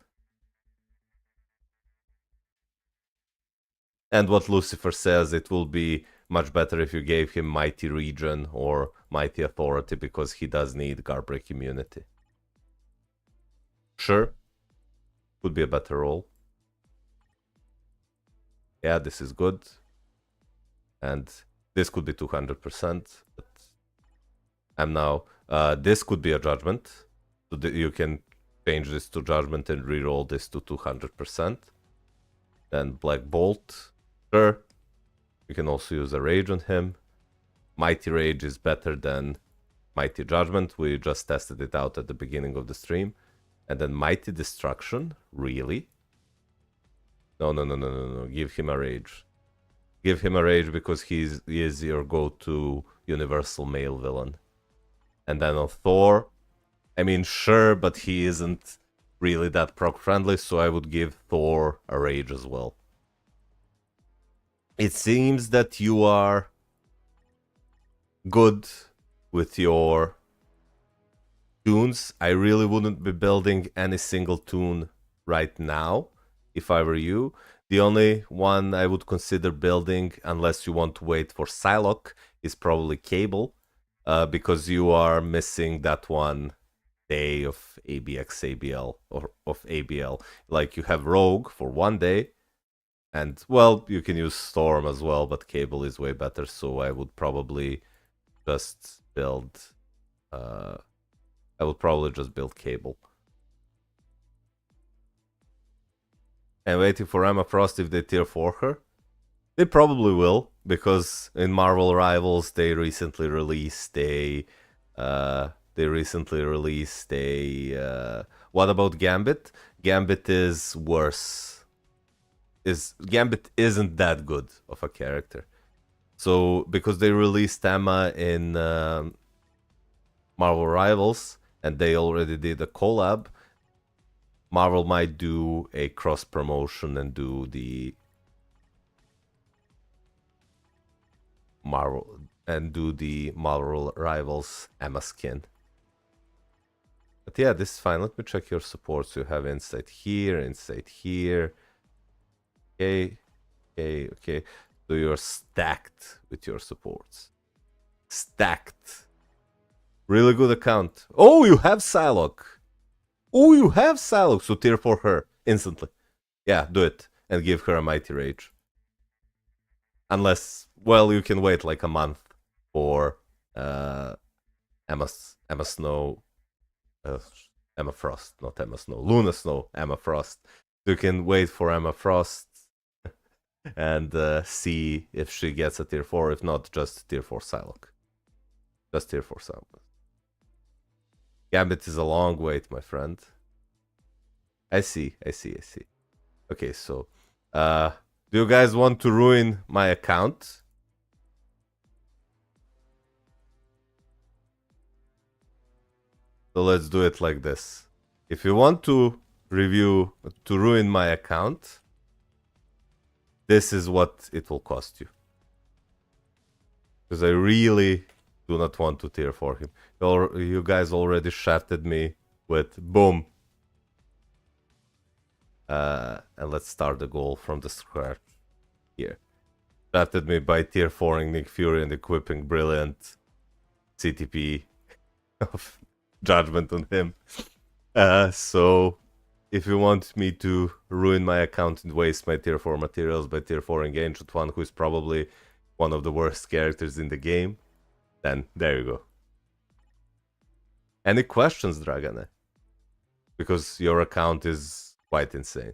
Speaker 1: And what Lucifer says, it will be much better if you gave him Mighty Region or Mighty Authority because he does need Guardbreak immunity. Sure, would be a better role. Yeah, this is good. And this could be 200%, but I'm now... this could be a Judgment. So you can change this to Judgment and reroll this to 200%. Then Black Bolt. Sure. You can also use a Rage on him. Mighty Rage is better than Mighty Judgment. We just tested it out at the beginning of the stream. And then Mighty Destruction. Really? No. Give him a Rage. Give him a Rage because he is your go-to universal male villain. And then on Thor, I mean, sure, but he isn't really that proc-friendly, so I would give Thor a Rage as well. It seems that you are good with your tunes. I really wouldn't be building any single tune right now if I were you. The only one I would consider building, unless you want to wait for Psylocke, is probably Cable, because you are missing that one day of ABX ABL or of ABL. Like you have Rogue for one day, and well, you can use Storm as well, but Cable is way better, so I would probably just build Cable. And waiting for Emma Frost if they tier 4 her. They probably will, because in Marvel Rivals they recently released a what about Gambit? Gambit is worse. Gambit isn't that good of a character. So because they released Emma in Marvel Rivals and they already did a collab, Marvel might do a cross promotion and do the Marvel Rivals Emma skin. But yeah, this is fine. Let me check your supports. You have Insight here, Insight here. Okay. So you're stacked with your supports. Stacked. Really good account. Oh, you have Psylocke. So tier for her instantly. Yeah, do it and give her a Mighty Rage. Unless, well, you can wait like a month for Emma Snow, Emma Frost, not Emma Snow, Luna Snow, Emma Frost. You can wait for Emma Frost and see if she gets a tier 4. If not, just tier 4 Psylocke. Just tier 4 samples. Gambit is a long wait, my friend. I see. Okay, so do you guys want to ruin my account? So let's do it like this. If you want to ruin my account, this is what it will cost you. Because I really do not want to tier for him. You guys already shafted me with boom. And let's start the goal from the scratch here. Shafted me by tier 4ing Nick Fury and equipping brilliant CTP of judgment on him. So if you want me to ruin my account and waste my tier 4 materials by tier 4ing Ancient One, who is probably one of the worst characters in the game, then there you go. Any questions, Dragane? Because your account is quite insane.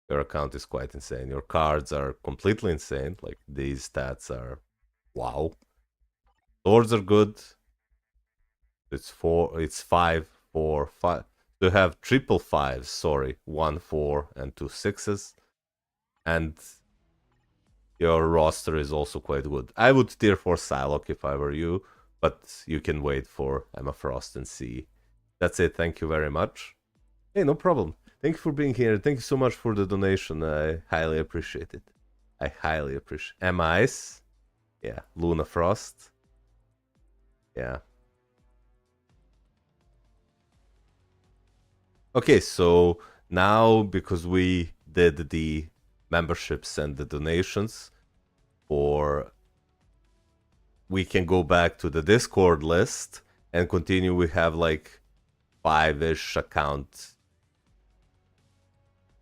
Speaker 1: Your account is quite insane. Your cards are completely insane. Like, these stats are wow. Swords are good. It's 5, 4, 5. You have triple 5s, sorry. 1, 4, and 2 6s. And your roster is also quite good. I would tier for Psylocke if I were you, but you can wait for Emma Frost and see. That's it. Thank you very much. Hey, no problem. Thank you for being here. Thank you so much for the donation. I highly appreciate it. I highly appreciate it. Emma Ice. Yeah. Luna Frost. Yeah. Okay, so now because we did the memberships and the donations, we can go back to the Discord list and continue. We have like 5-ish accounts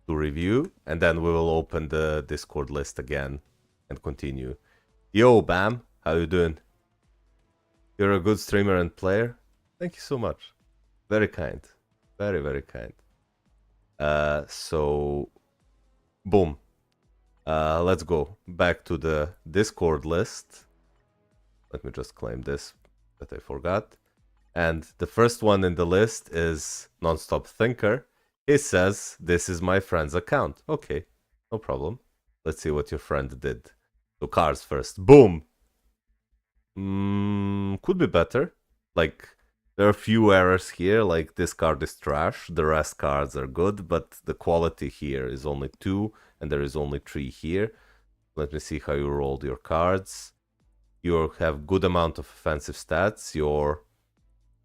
Speaker 1: to review, and then we will open the Discord list again and continue. Yo, Bam, how you doing? You're a good streamer and player. Thank you so much. Very kind. Very, very kind. So, boom. Let's go back to the Discord list. Let me just claim this that I forgot. And the first one in the list is Nonstop Thinker. He says, this is my friend's account. Okay, no problem. Let's see what your friend did. So cards first. Boom! Could be better. Like, there are a few errors here, like this card is trash, the rest cards are good, but the quality here is only 2, and there is only 3 here. Let me see how you rolled your cards. You have good amount of offensive stats, your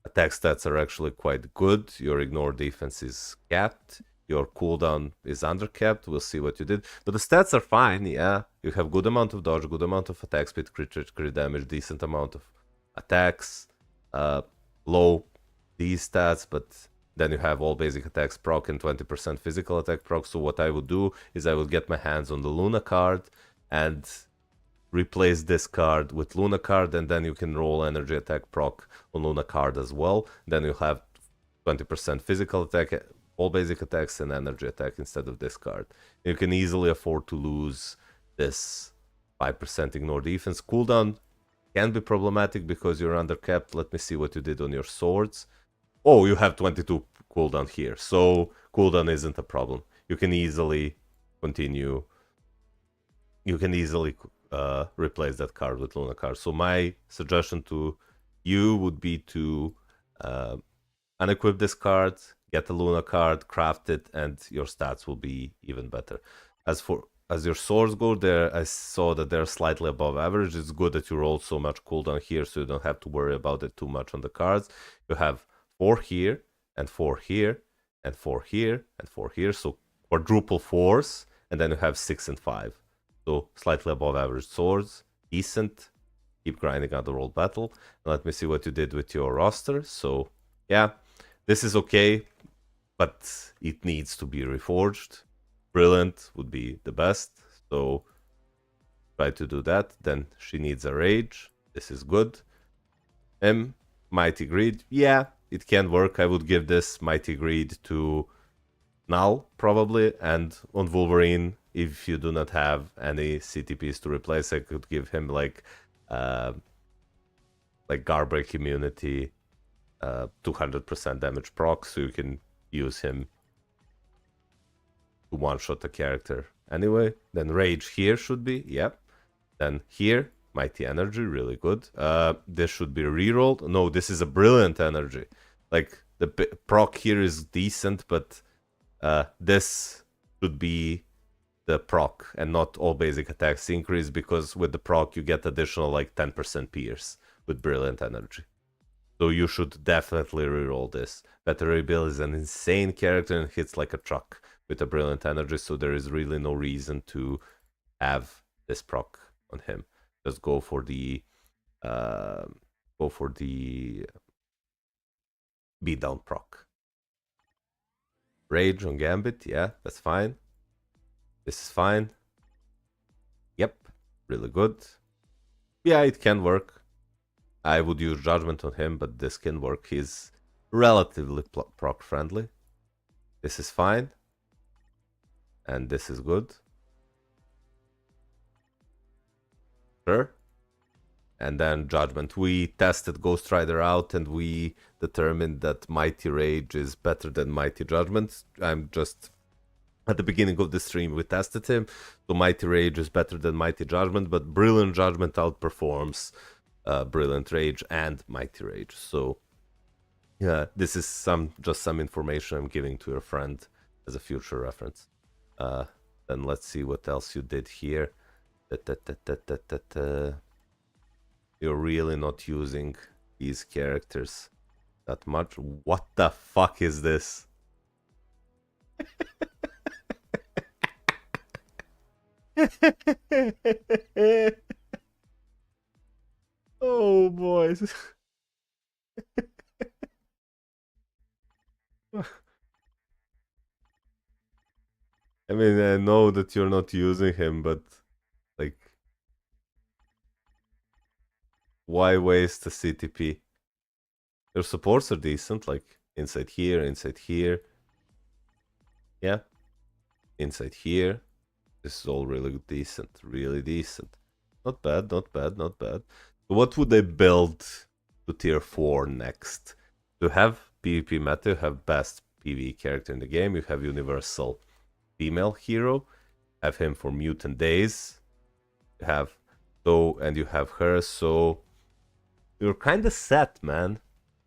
Speaker 1: attack stats are actually quite good, your ignore defense is capped, your cooldown is undercapped, we'll see what you did. But the stats are fine, yeah. You have good amount of dodge, good amount of attack speed, crit damage, decent amount of attacks, low these stats, but then you have all basic attacks proc and 20% physical attack proc. So what I would do is I would get my hands on the Luna card and replace this card with Luna card, and then you can roll energy attack proc on Luna card as well. Then you have 20% physical attack, all basic attacks, and energy attack instead of this card. You can easily afford to lose this 5% ignore defense. Cooldown can be problematic because you're undercapped. Let me see what you did on your swords. Oh, you have 22 cooldown here, so cooldown isn't a problem. You can easily continue. You can easily replace that card with Luna card. So my suggestion to you would be to unequip this card, get a Luna card, craft it, and your stats will be even better. As your swords go, there I saw that they're slightly above average. It's good that you rolled so much cooldown here, so you don't have to worry about it too much on the cards. You have 4 here, and 4 here, and 4 here, and 4 here, so quadruple 4s, and then you have 6 and 5. So slightly above average swords, decent. Keep grinding out the roll battle. And let me see what you did with your roster. So yeah, this is okay, but it needs to be reforged. Brilliant would be the best, so try to do that. Then she needs a rage. This is good. Mighty Greed. Yeah, it can work. I would give this Mighty Greed to Null, probably. And on Wolverine, if you do not have any CTPs to replace, I could give him like like guard break immunity, 200% damage proc, so you can use him to one-shot a character anyway. Then rage here should be, yep. Then here, mighty energy, really good. This should be rerolled. No, this is a brilliant energy. Like the proc here is decent, but this should be the proc and not all basic attacks increase, because with the proc you get additional like 10% pierce with brilliant energy. So you should definitely reroll this. Battery Bill is an insane character and hits like a truck with a brilliant energy, so there is really no reason to have this proc on him. Just go for the beatdown proc. Rage on Gambit, yeah, that's fine. This is fine. Yep, really good. Yeah, it can work. I would use Judgment on him, but this can work. He's relatively proc friendly. This is fine. And this is good. Sure. And then Judgment. We tested Ghost Rider out and we determined that Mighty Rage is better than Mighty Judgment. I'm just... At the beginning of the stream, we tested him. So Mighty Rage is better than Mighty Judgment, but Brilliant Judgment outperforms Brilliant Rage and Mighty Rage. So yeah, this is just some information I'm giving to your friend as a future reference. Then let's see what else you did here. You're really not using these characters that much. What the fuck is this? Oh boys. I mean, I know that you're not using him, but like, why waste a CTP? Your supports are decent, like inside here, yeah, inside here. This is all really decent, really decent. Not bad, not bad, not bad. So what would I build to tier 4 next? To have PvP meta, you have best PvE character in the game, you have universal female hero, have him for mutant days, you have and you have her, so you're kinda set, man.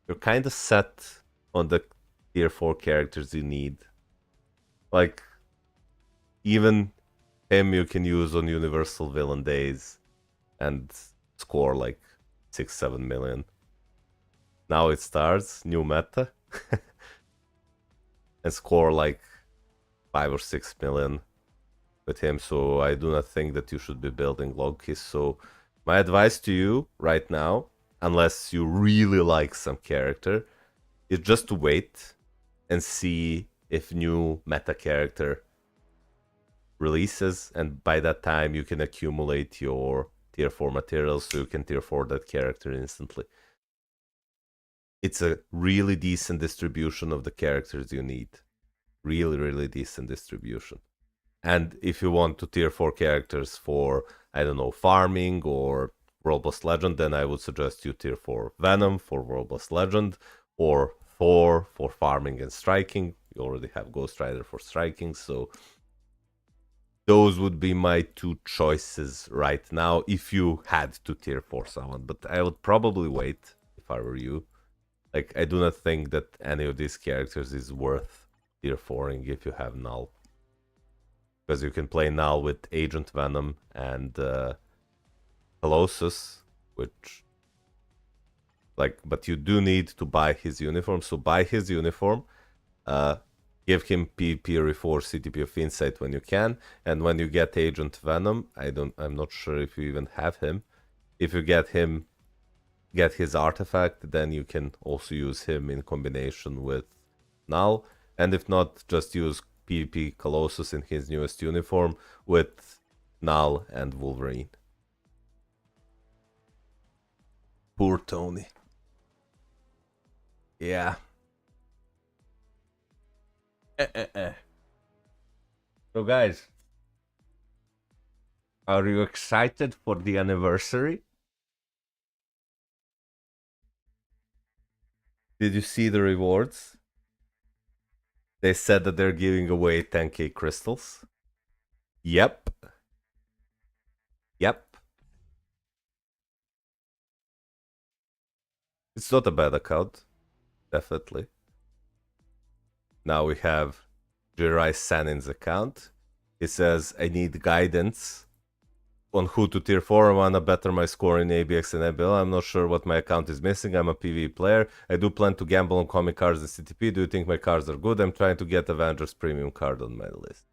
Speaker 1: You're kinda set on the tier 4 characters you need. Like, even him you can use on universal villain days and score like 6-7 million. Now it starts, new meta, and score like 5 or 6 million with him. So I do not think that you should be building log keys. So my advice to you right now, unless you really like some character, is just to wait and see if new meta character releases, and by that time you can accumulate your tier 4 materials so you can tier 4 that character instantly. It's a really decent distribution of the characters you need. Really, really decent distribution. And if you want to tier 4 characters for, I don't know, farming or World Boss Legend, then I would suggest you tier 4 Venom for World Boss Legend, or Thor for farming and striking. You already have Ghost Rider for striking, so those would be my two choices right now if you had to tier 4 someone. But I would probably wait if I were you. Like, I do not think that any of these characters is worth tier 4ing if you have Null. Because you can play Null with Agent Venom and Colossus, which... Like, but you do need to buy his uniform, so buy his uniform. Give him PvP for CTP of Insight when you can, and when you get Agent Venom, I'm not sure if you even have him. If you get his artifact, then you can also use him in combination with Null, and if not, just use PvP Colossus in his newest uniform with Null and Wolverine. Poor Tony. Yeah. So guys, are you excited for the anniversary? Did you see the rewards? They said that they're giving away 10k crystals. Yep. Yep. It's not a bad account. Definitely. Now we have Jirai Sanin's account. It says, I need guidance on who to tier 4. I want to better my score in ABX and ABL. I'm not sure what my account is missing. I'm a PvE player. I do plan to gamble on comic cards and CTP. Do you think my cards are good? I'm trying to get Avengers Premium card on my list.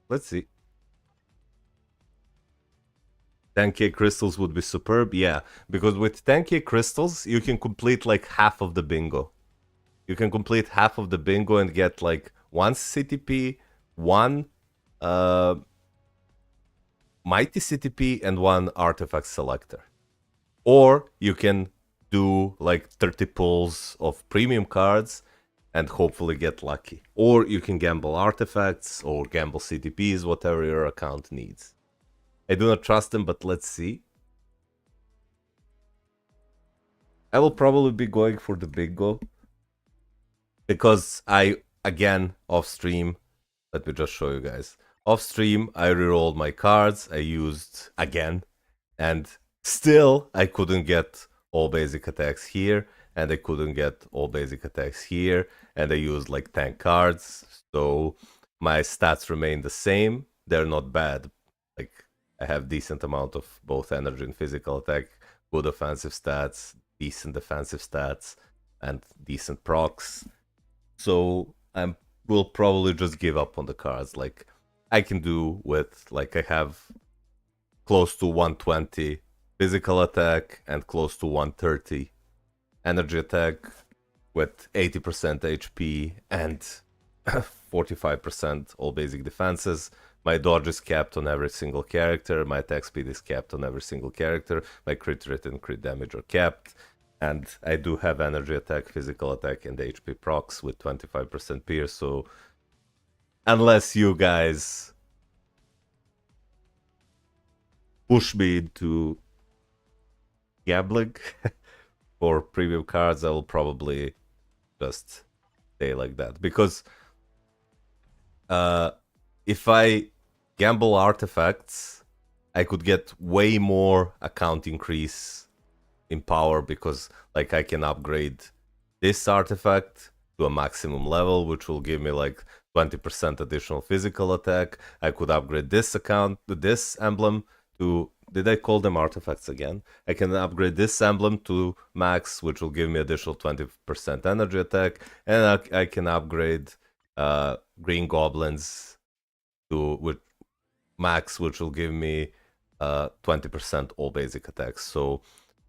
Speaker 1: Let's see. 10k crystals would be superb. Yeah, because with 10k crystals, you can complete like half of the bingo. You can complete half of the bingo and get like one CTP, one mighty CTP, and one artifact selector. Or you can do like 30 pulls of premium cards and hopefully get lucky. Or you can gamble artifacts or gamble CTPs, whatever your account needs. I do not trust them, but let's see. I will probably be going for the bingo because I, again, off stream, let me just show you guys. Off stream, I rerolled my cards. I used again, and still I couldn't get all basic attacks here, and I couldn't get all basic attacks here, and I used like 10 cards, so my stats remain the same. They're not bad. Like, I have decent amount of both energy and physical attack, good offensive stats, decent defensive stats, and decent procs. So I will probably just give up on the cards. Like, I can do with, like, I have close to 120 physical attack and close to 130 energy attack with 80% HP and 45% all basic defenses. My dodge is capped on every single character. My attack speed is capped on every single character. My crit rate and crit damage are capped. And I do have energy attack, physical attack, and HP procs with 25% pierce. So unless you guys push me into gambling for premium cards, I will probably just stay like that. Because if I gamble artifacts, I could get way more account increase in power because like I can upgrade this artifact to a maximum level, which will give me like 20% additional physical attack. I could upgrade this account, this emblem to, did I call them artifacts again? I can upgrade this emblem to max, which will give me additional 20% energy attack, and I can upgrade green goblins to with max, which will give me 20% all basic attacks. So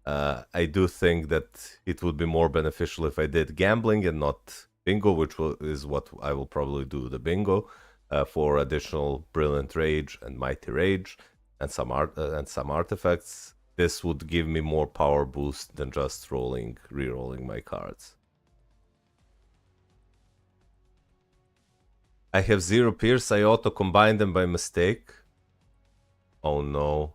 Speaker 1: I do think that it would be more beneficial if I did gambling and not bingo, which is what I will probably do, the bingo, for additional brilliant rage and mighty rage and some artifacts. This would give me more power boost than just re-rolling my cards. I have 0 pierce. I auto combine them by mistake. Oh no.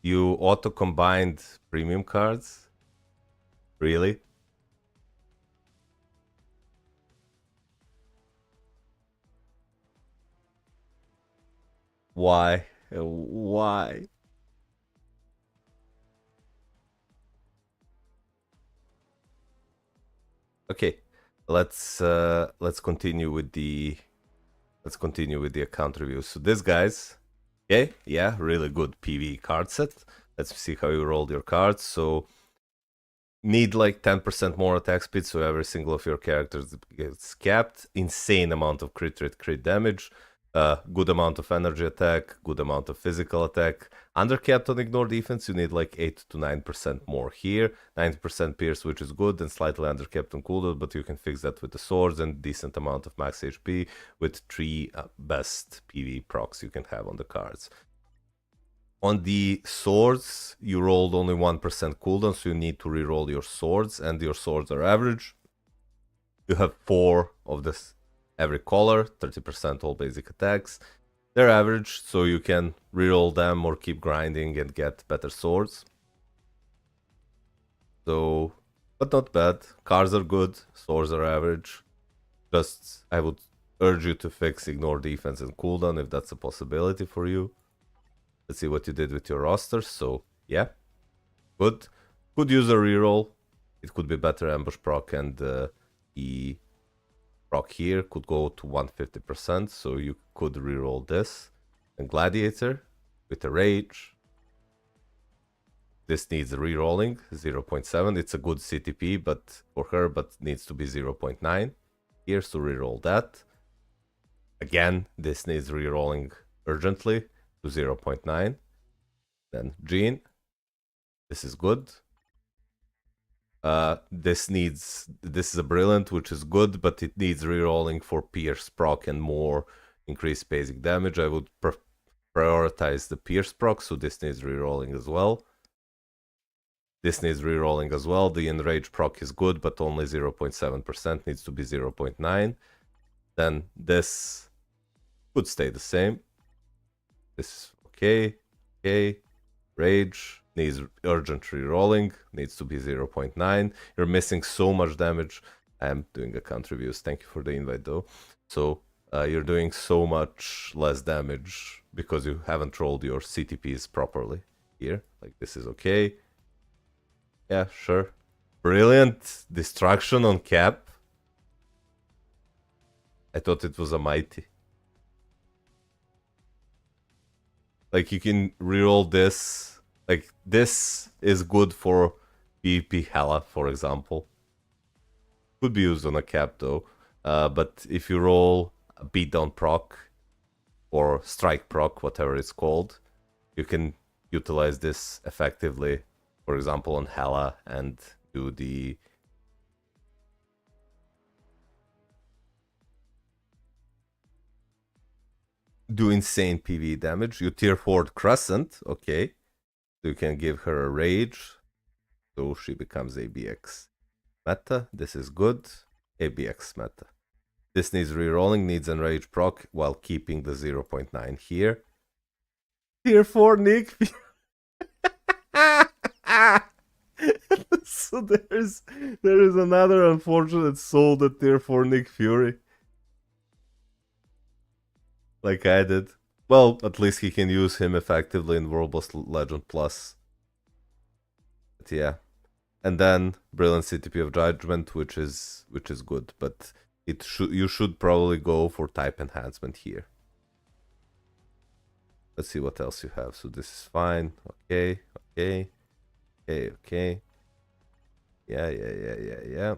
Speaker 1: You auto combined premium cards? Really? Why? Why? Okay, let's continue with the account review. So this guy's, okay, yeah, really good PvE card set. Let's see how you rolled your cards. So need like 10% more attack speed, so every single of your characters gets capped. Insane amount of crit rate, crit damage. Good amount of energy attack, good amount of physical attack. Undercapped on ignore defense, you need like 8 to 9% more here. 90% pierce, which is good, and slightly undercapped on cooldown, but you can fix that with the swords and decent amount of max HP with 3 best PvE procs you can have on the cards. On the swords, you rolled only 1% cooldown, so you need to reroll your swords, and your swords are average. You have 4 of this every color, 30% all basic attacks. They're average, so you can reroll them or keep grinding and get better swords. So, but not bad. Cars are good, swords are average. Just, I would urge you to fix ignore defense and cooldown if that's a possibility for you. Let's see what you did with your rosters. So, yeah, good. Could use a reroll. It could be better ambush proc, and the proc here could go to 150%, so you could reroll this. And Gladiator with a rage. This needs rerolling, 0.7. It's a good CTP but for her, but needs to be 0.9. Here's to reroll that. Again, this needs rerolling urgently to 0.9. Then Jean. This is good. This is a brilliant, which is good, but it needs rerolling for Pierce proc and more increased basic damage. I would prioritize the Pierce proc, so this needs rerolling as well. This needs rerolling as well. The Enrage proc is good, but only 0.7%, needs to be 0.9. Then this could stay the same. This is okay. Okay. Rage needs urgent rerolling, needs to be 0.9. You're missing so much damage. I'm doing account reviews. Thank you for the invite though. So you're doing so much less damage because you haven't rolled your CTPs properly here. Like this is okay. Yeah, sure. Brilliant destruction on cap. I thought it was a mighty. Like you can reroll this. Like this is good for PvP Hela, for example. Could be used on a cap though. But if you roll a beatdown proc or strike proc, whatever it's called, you can utilize this effectively, for example, on Hela and do insane PV damage. You tier 4 Crescent, okay. So you can give her a rage, so she becomes ABX meta. This is good. ABX meta. This needs rerolling, needs enrage proc while keeping the 0.9 here. Tier 4 Nick. So there is another unfortunate soul that tier 4 Nick Fury. Like I did. Well, at least he can use him effectively in World Boss Legend Plus. But yeah. And then Brilliant CTP of Judgment, which is good, but you should probably go for type enhancement here. Let's see what else you have. So this is fine. Okay. Yeah.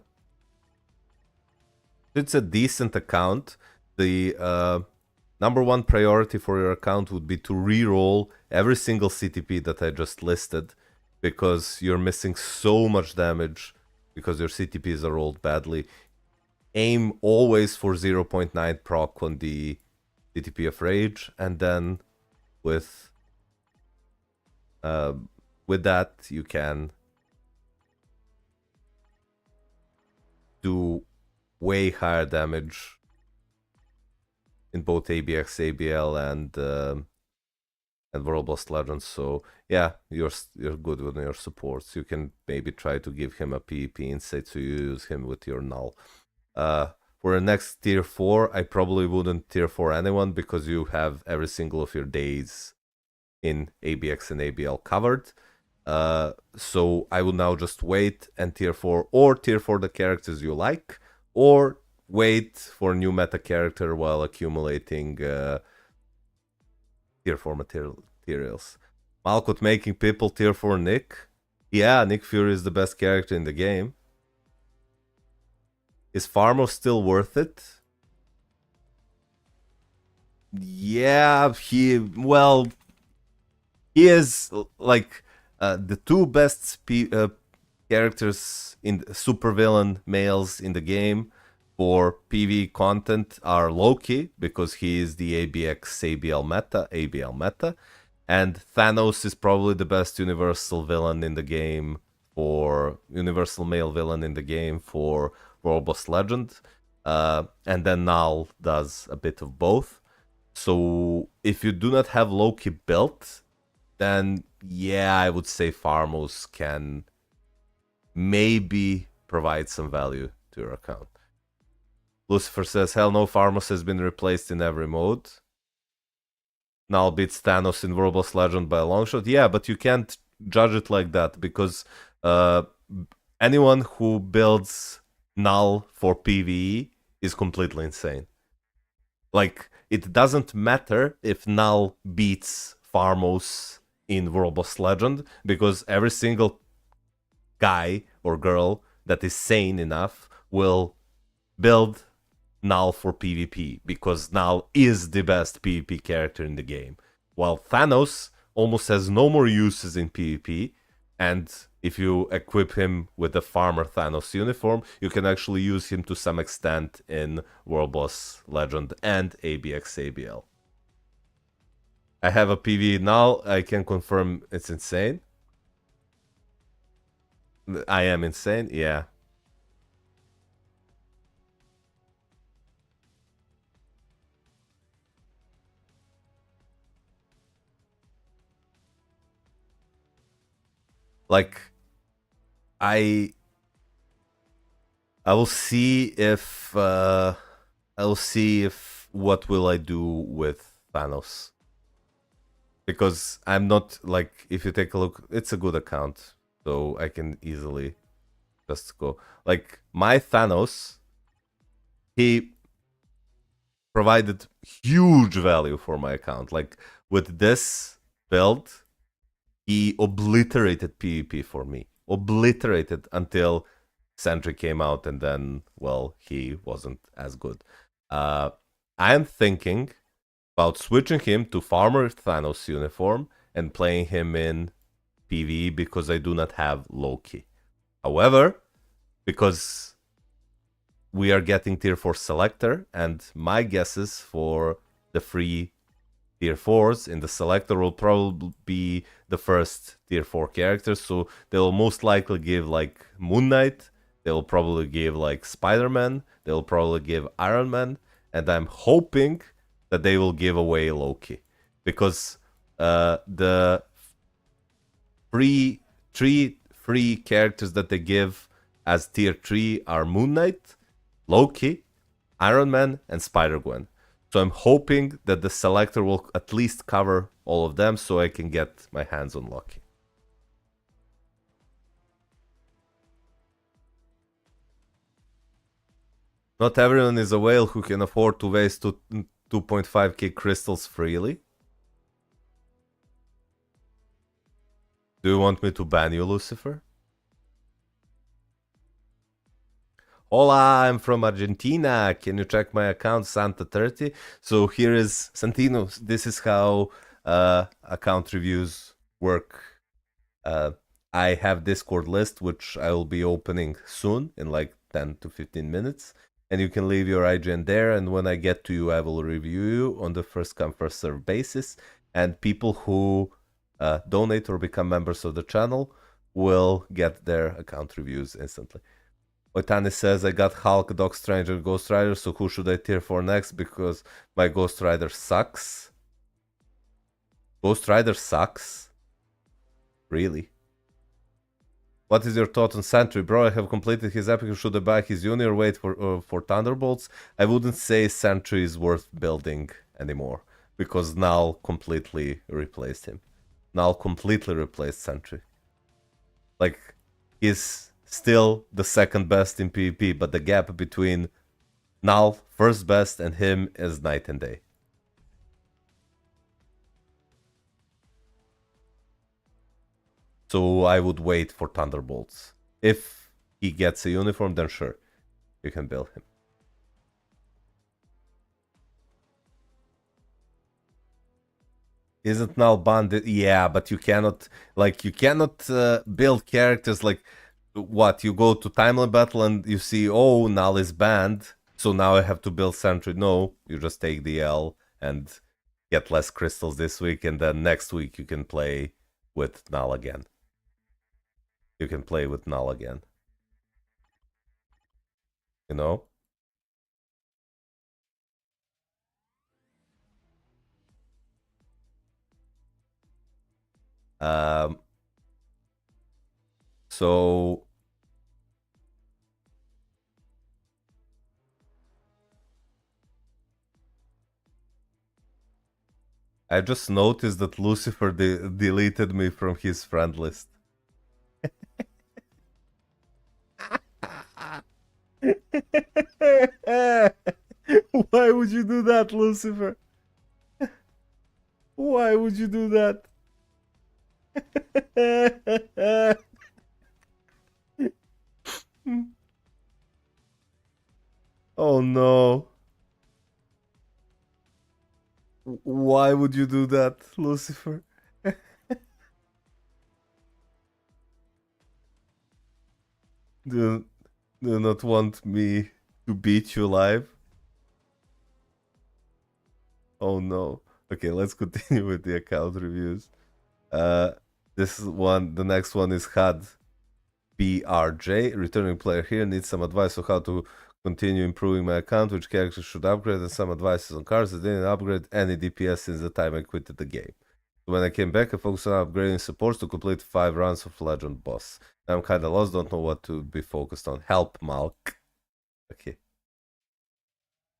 Speaker 1: It's a decent account. The number one priority for your account would be to reroll every single CTP that I just listed, because you're missing so much damage because your CTPs are rolled badly. Aim always for 0.9 proc on the CTP of Rage, and then with that you can do way higher damage in both ABX, ABL, and World Boss Legends. So yeah, you're good with your supports. You can maybe try to give him a PvP insight, so you use him with your null. For the next tier 4, I probably wouldn't tier 4 anyone, because you have every single of your days in ABX and ABL covered. So I will now just wait and tier 4, or tier 4 the characters you like, or wait for a new meta character while accumulating tier 4 materials. Malkut making people tier 4 Nick. Yeah, Nick Fury is the best character in the game. Is Farmo still worth it? Yeah, he is like the two best characters in supervillain males in the game for PV content are Loki, because he is the ABX ABL meta, and Thanos is probably the best universal villain in the game, for universal male villain in the game for World Boss Legend. and then Null does a bit of both. So if you do not have Loki built, then yeah, I would say Farmos can maybe provide some value to your account. Lucifer says, hell no, Farmos has been replaced in every mode. Null beats Thanos in World Legend by a long shot. Yeah, but you can't judge it like that because anyone who builds Null for PvE is completely insane. Like, it doesn't matter if Null beats Farmos in World Legend because every single guy or girl that is sane enough will build Null for PvP because Null is the best PvP character in the game. While Thanos almost has no more uses in PvP, and if you equip him with the Farmer Thanos uniform, you can actually use him to some extent in World Boss Legend and ABX ABL. I have a PvE Null, I can confirm it's insane. I am insane, yeah. Like, I will see if what will I do with Thanos, because I'm not like, if you take a look, it's a good account, so I can easily just go like my Thanos. He provided huge value for my account. Like with this build, he obliterated PvP for me. Obliterated until Sentry came out, and then, well, he wasn't as good. I'm thinking about switching him to Farmer Thanos uniform and playing him in PvE because I do not have Loki. However, because we are getting tier 4 selector, and my guesses for the free tier 4s in the selector will probably be the first tier 4 characters, so they'll most likely give like Moon Knight, they'll probably give like Spider-Man, they'll probably give Iron Man, and I'm hoping that they will give away Loki, because the three free characters that they give as tier 3 are Moon Knight, Loki, Iron Man, and Spider-Gwen. So I'm hoping that the selector will at least cover all of them so I can get my hands on Loki. Not everyone is a whale who can afford to waste 2.5k crystals freely. Do you want me to ban you, Lucifer? Hola, I'm from Argentina. Can you check my account, Santa30? So here is Santino. This is how account reviews work. I have Discord list, which I will be opening soon in like 10 to 15 minutes. And you can leave your IGN there. And when I get to you, I will review you on the first come, first serve basis. And people who donate or become members of the channel will get their account reviews instantly. Oitani says, I got Hulk, Doc Strange, and Ghost Rider, so who should I tier for next? Because my Ghost Rider sucks. Ghost Rider sucks? Really? What is your thought on Sentry? Bro, I have completed his epic. Should I buy his uni or wait for Thunderbolts? I wouldn't say Sentry is worth building anymore, because Null completely replaced him. Null completely replaced Sentry. Like, he's still the second best in PvP, but the gap between Null, first best, and him is night and day. So I would wait for Thunderbolts. If he gets a uniform, then sure, you can build him. Isn't Null banned? Yeah, but you cannot, like, build characters like, what, you go to Timeline Battle and you see, oh, Null is banned, so now I have to build Sentry. No, you just take the L and get less crystals this week, and then next week you can play with Null again. You can play with Null again. You know? So I just noticed that Lucifer deleted me from his friend list. Why would you do that, Lucifer? Why would you do that? Oh no. Why would you do that, Lucifer? do, do not want me to beat you live? Oh no. Okay, let's continue with the account reviews. This one, the next one is Had BRJ. Returning player here needs some advice on how to continue improving my account, which characters should upgrade, and some advices on cards. I didn't upgrade any DPS since the time I quitted the game. When I came back, I focused on upgrading supports to complete 5 rounds of Legend Boss. I'm kinda lost, don't know what to be focused on. Help, Malk. Okay.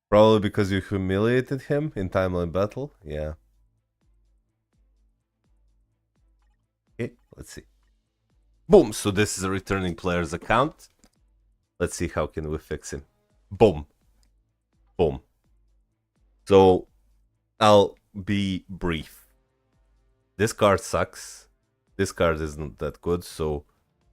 Speaker 1: Probably because you humiliated him in timeline battle? Yeah. Okay, let's see. Boom! So this is a returning player's account. Let's see how can we fix him. Boom. Boom. So I'll be brief. This card sucks. This card isn't that good, so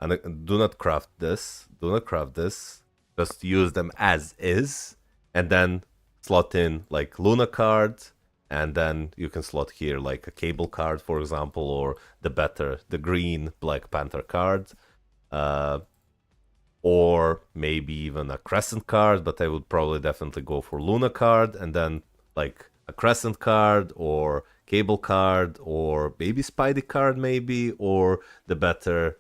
Speaker 1: do not craft this. Do not craft this. Just use them as is, and then slot in like Luna card, and then you can slot here like a cable card, for example, or the green Black Panther card, or maybe even a Crescent card, but I would probably definitely go for Luna card, and then like a Crescent card, or cable card, or maybe Spidey card, maybe, or the better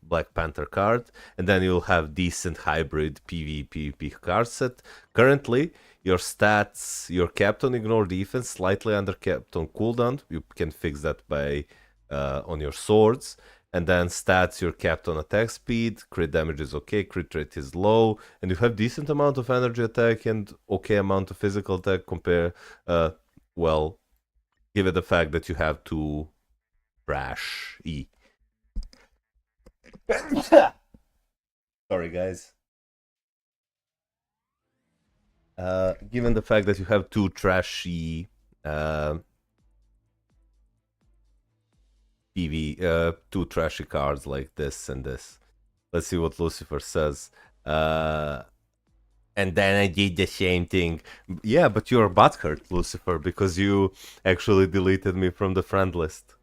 Speaker 1: Black Panther card, and then you'll have decent hybrid PvP card set. Currently, your stats, you're capped on ignore defense, slightly under capped on cooldown. You can fix that by on your swords. And then stats, you're capped on attack speed, crit damage is okay, crit rate is low, and you have decent amount of energy attack and okay amount of physical attack well, given the fact that you have to trash E. Sorry, guys. Given the fact that you have two trashy two trashy cards like this and this. Let's see what Lucifer says. And then I did the same thing. Yeah, but you're butthurt, Lucifer, because you actually deleted me from the friend list.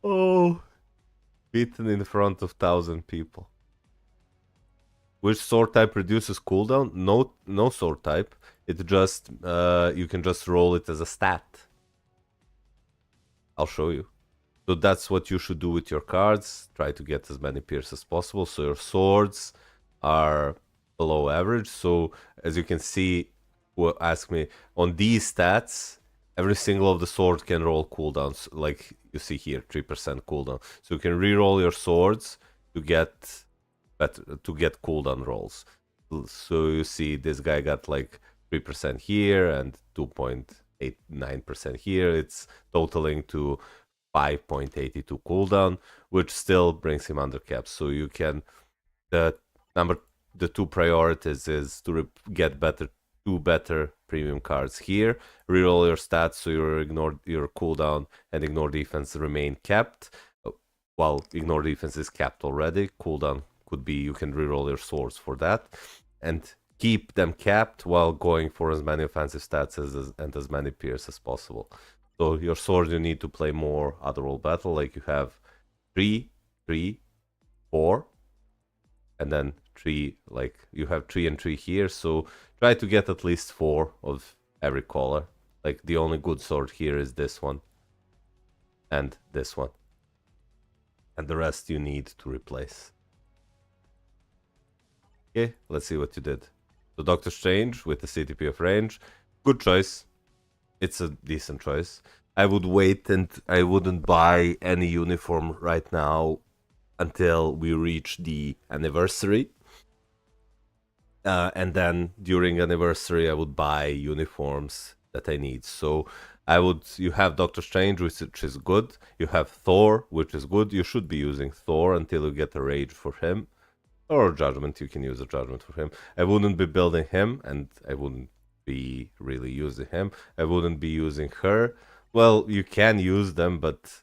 Speaker 1: Oh, beaten in front of 1,000 people. Which sword type reduces cooldown? No sword type. It just you can just roll it as a stat. I'll show you. So that's what you should do with your cards. Try to get as many pierce as possible. So your swords are below average. So as you can see, ask me on these stats, every single of the sword can roll cooldowns. Like you see here, 3% cooldown. So you can reroll your swords to get cooldown rolls. So you see this guy got like 3% here and 2.89% here. It's totaling to 5.82 cooldown, which still brings him under cap. So you can the two priorities is to get two better premium cards here. Reroll your stats so your cooldown and ignore defense remain capped. While ignore defense is capped already, cooldown could be you can reroll your swords for that, and keep them capped while going for as many offensive stats and as many pierce as possible. So your sword, you need to play more Otherworld Battle, like you have 3, 3, 4, and then 3, like you have 3 and 3 here, so try to get at least 4 of every color. Like the only good sword here is this one, and this one. And the rest you need to replace. Okay, let's see what you did. So Doctor Strange with the CTP of range. Good choice. It's a decent choice. I would wait and I wouldn't buy any uniform right now until we reach the anniversary. And then during anniversary, I would buy uniforms that I need. So you have Doctor Strange, which is good. You have Thor, which is good. You should be using Thor until you get a rage for him. Or Judgment, you can use a Judgment for him. I wouldn't be building him, and I wouldn't be really using him. I wouldn't be using her. Well, you can use them, but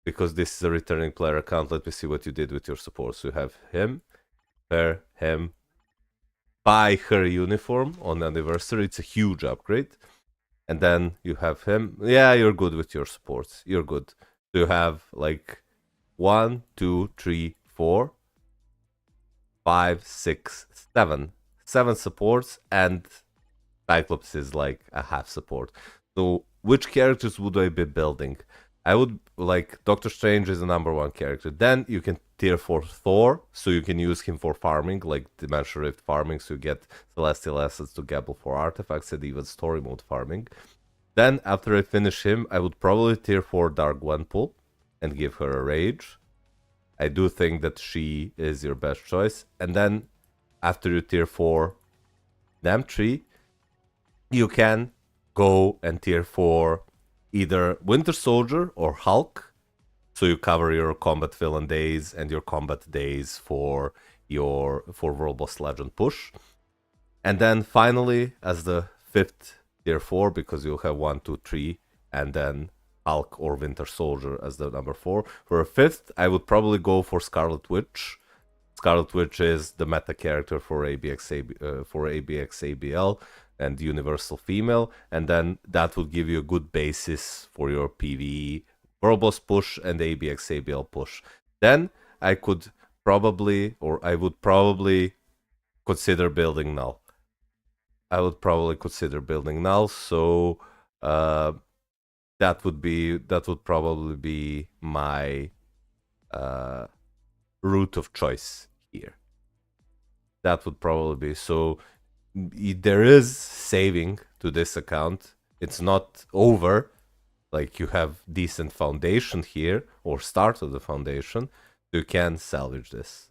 Speaker 1: because this is a returning player account, let me see what you did with your support. So you have him, her, him. Buy her uniform on anniversary. It's a huge upgrade. And then you have him. Yeah, you're good with your supports. You're good. So you have like 1, 2, 3, 4, 5, 6, 7. 7 supports, and Cyclops is like a half support. So which characters would I be building? I would like Doctor Strange is the number 1 character. Then you can tier 4 Thor, so you can use him for farming, like Dimension Rift farming, so you get Celestial Assets to gamble for artifacts and even story mode farming. Then after I finish him, I would probably tier 4 Dark Gwenpool and give her a rage. I do think that she is your best choice. And then after you tier 4 them 3, you can go and tier 4 either Winter Soldier or Hulk. So you cover your combat villain days and your combat days for World Boss Legend push. And then finally, as the 5th tier 4, because you'll have 1, 2, 3, and then Hulk or Winter Soldier as the number 4. For a 5th, I would probably go for Scarlet Witch. Scarlet Witch is the meta character for ABX ABL and Universal Female, and then that would give you a good basis for your PvE World Boss push and ABX ABL push. Then I would probably consider building Null. So that would probably be my route of choice here. That would probably be so. There is saving to this account. It's not over. Like you have decent foundation here or start of the foundation. You can salvage this.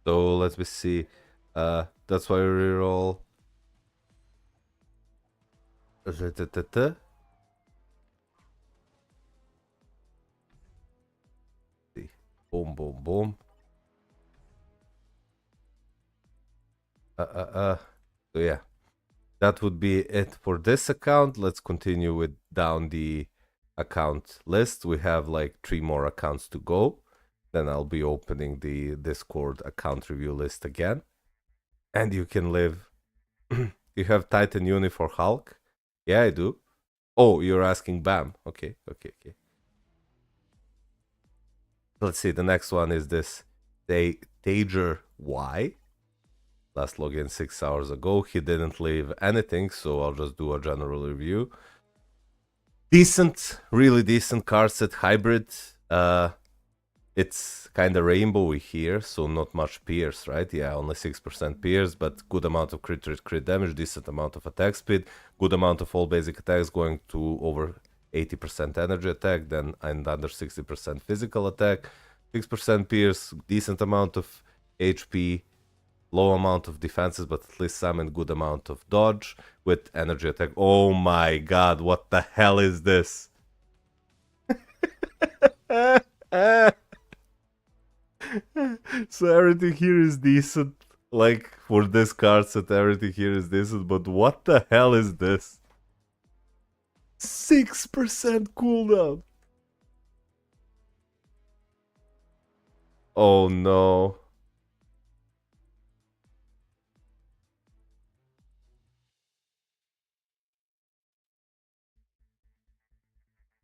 Speaker 1: So let me see. That's why we reroll. See. Boom, boom, boom. So yeah, that would be it for this account. Let's continue with down the account list. We have like 3 more accounts to go. Then I'll be opening the Discord account review list again. And you can live. You have Titan Uni for Hulk? Yeah, I do. Oh, you're asking Bam. Okay. Let's see. The next one is this Tager Y. Last login 6 hours ago. He didn't leave anything, so I'll just do a general review. Decent, really decent card set hybrid. It's kind of rainbowy here, so not much pierce, right? Yeah, only 6% pierce, but good amount of crit rate, crit damage, decent amount of attack speed, good amount of all basic attacks going to over 80% energy attack, then and under 60% physical attack, 6% pierce, decent amount of HP, low amount of defenses, but at least some and good amount of dodge with energy attack. Oh my god, what the hell is this? So everything here is decent. Like for this card set, everything here is decent, but what the hell is this? 6% cooldown. Oh no.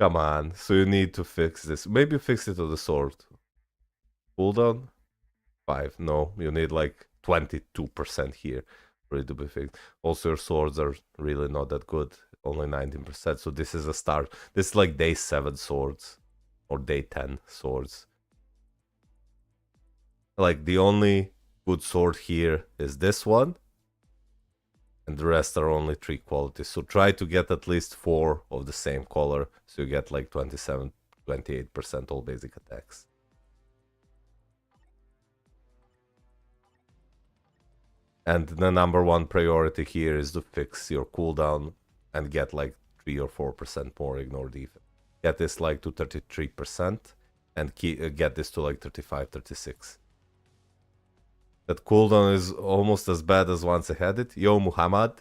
Speaker 1: Come on. So you need to fix this. Maybe fix it to the sword. Cooldown? 5. No, you need like 22% here for it to be fixed. Also, your swords are really not that good. Only 19%. So this is a start. This is like day 7 swords. Or day 10 swords. Like the only good sword here is this one. And the rest are only 3 qualities. So try to get at least 4 of the same color. So you get like 27, 28% all basic attacks. And the number one priority here is to fix your cooldown and get like 3 or 4% more ignore defense. Get this like to 33% and get this to like 35, 36. That cooldown is almost as bad as once I had it. Yo, Muhammad,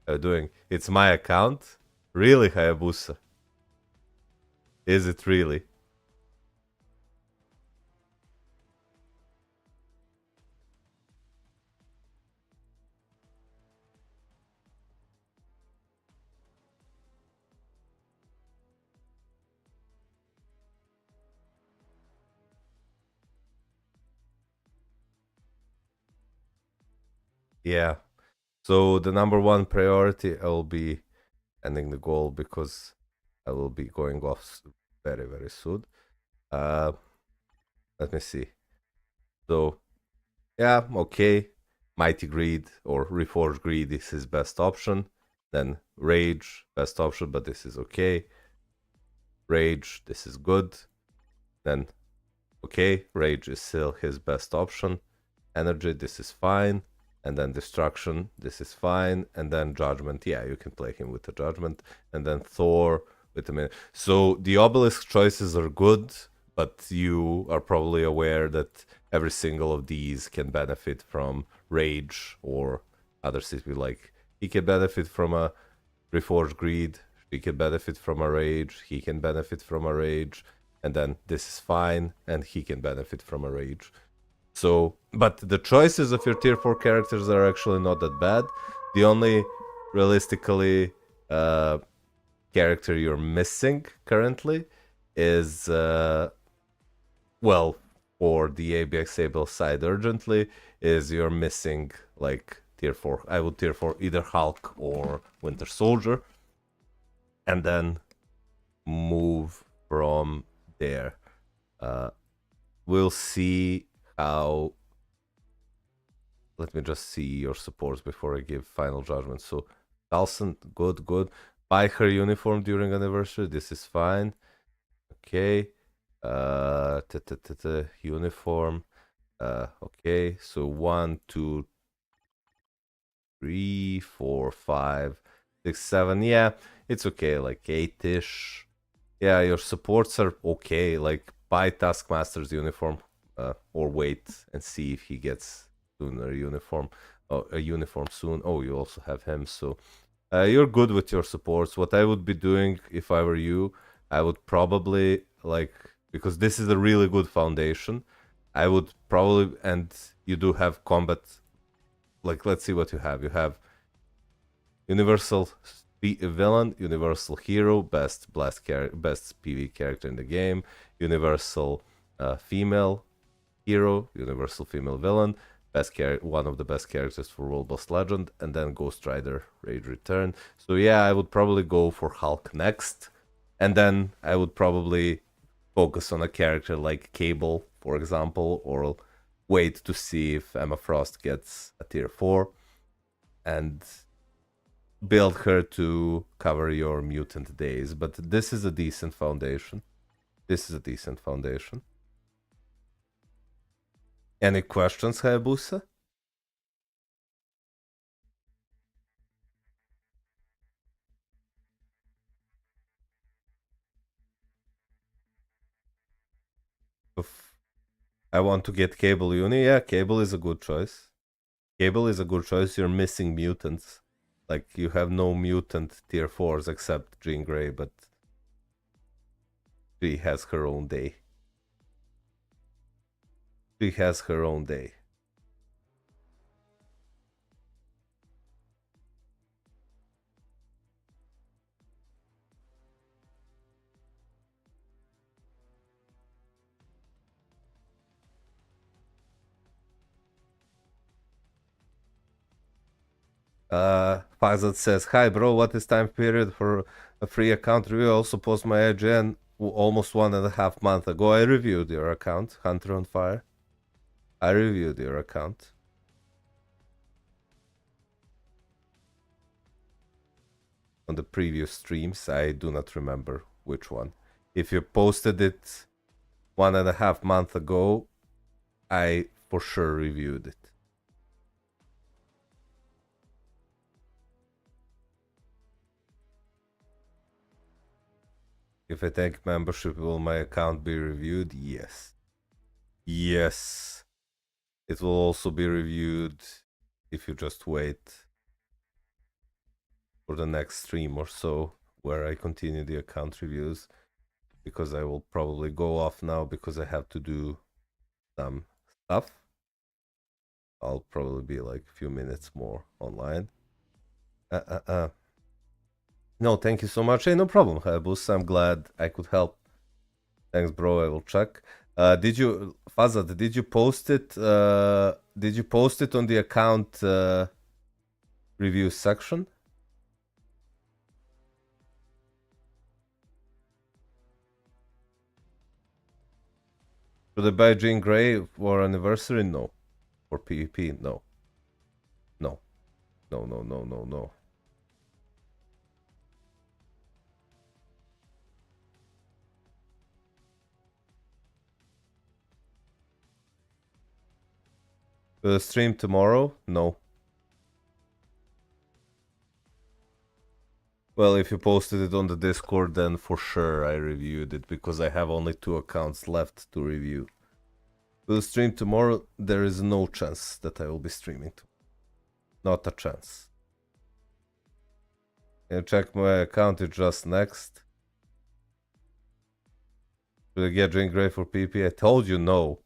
Speaker 1: how you doing? It's my account? Really, Hayabusa? Is it really? Yeah. So the number one priority, I will be ending the goal because I will be going off very, very soon. Let me see. So, yeah, okay. Mighty Greed or Reforged Greed is his best option. Then Rage, best option, but this is okay. Rage, this is good. Then, okay, Rage is still his best option. Energy, this is fine. And then Destruction, this is fine. And then Judgment, yeah, you can play him with the Judgment. And then Thor with the minute. So the obelisk choices are good, but you are probably aware that every single of these can benefit from Rage or other CTP. Like he can benefit from a Reforged Greed, he can benefit from a Rage, he can benefit from a Rage, and then this is fine, and he can benefit from a Rage. So, but the choices of your tier 4 characters are actually not that bad. The only realistically character you're missing currently is, well, for the ABL side urgently, is you're missing like tier 4. I would tier 4 either Hulk or Winter Soldier. And then move from there. We'll see how. Let me just see your supports before I give final judgment. So, Carlson, good, good. Buy her uniform during anniversary. This is fine. Okay. Uniform. Okay. So 1, 2, 3, 4, 5, 6, 7. Yeah, it's okay. Like 8-ish. Yeah, your supports are okay. Like buy Taskmaster's uniform, or wait and see if he gets sooner a uniform soon. Oh, you also have him, so you're good with your supports. What I would be doing if I were you, I would probably like, because this is a really good foundation. I would probably, and you do have combat. Like, let's see what you have. You have Universal villain, Universal hero, best PV character in the game, Universal female hero, Universal female villain, one of the best characters for World Boss Legend, and then Ghost Rider Rage Return. So yeah, I would probably go for Hulk next, and then I would probably focus on a character like Cable, for example, or wait to see if Emma Frost gets a tier 4, and build her to cover your mutant days. But this is a decent foundation. This is a decent foundation. Any questions, Hayabusa? If I want to get Cable Uni, yeah, Cable is a good choice. Cable is a good choice. You're missing mutants. Like, you have no mutant tier 4s except Jean Grey, but she has her own day. She has her own day. Fazat says, "Hi, bro. What is time period for a free account review? I also post my IGN almost 1.5 months ago. I reviewed your account, Hunter on Fire. I reviewed your account. On the previous streams. I do not remember which one. If you posted it 1.5 months ago, I for sure reviewed it. If I take membership, will my account be reviewed? Yes. Yes. It will also be reviewed if you just wait for the next stream or so, where I continue the account reviews, because I will probably go off now because I have to do some stuff. I'll probably be like a few minutes more online. No, thank you so much. Hey, no problem, Hayabusa. I'm glad I could help. Thanks, bro. I will check. Did you, Fazat, did you post it? Did you post it on the account review section? Should I buy Jean Grey for anniversary? No. For PvP? No. No. No, no, no, no, no. Will I stream tomorrow? No. Well, if you posted it on the Discord, then for sure I reviewed it, because I have only 2 accounts left to review. Will I stream tomorrow? There is no chance that I will be streaming. Not a chance. Can you check my account? It's just next. Should I get Drink Grey for PP? I told you no.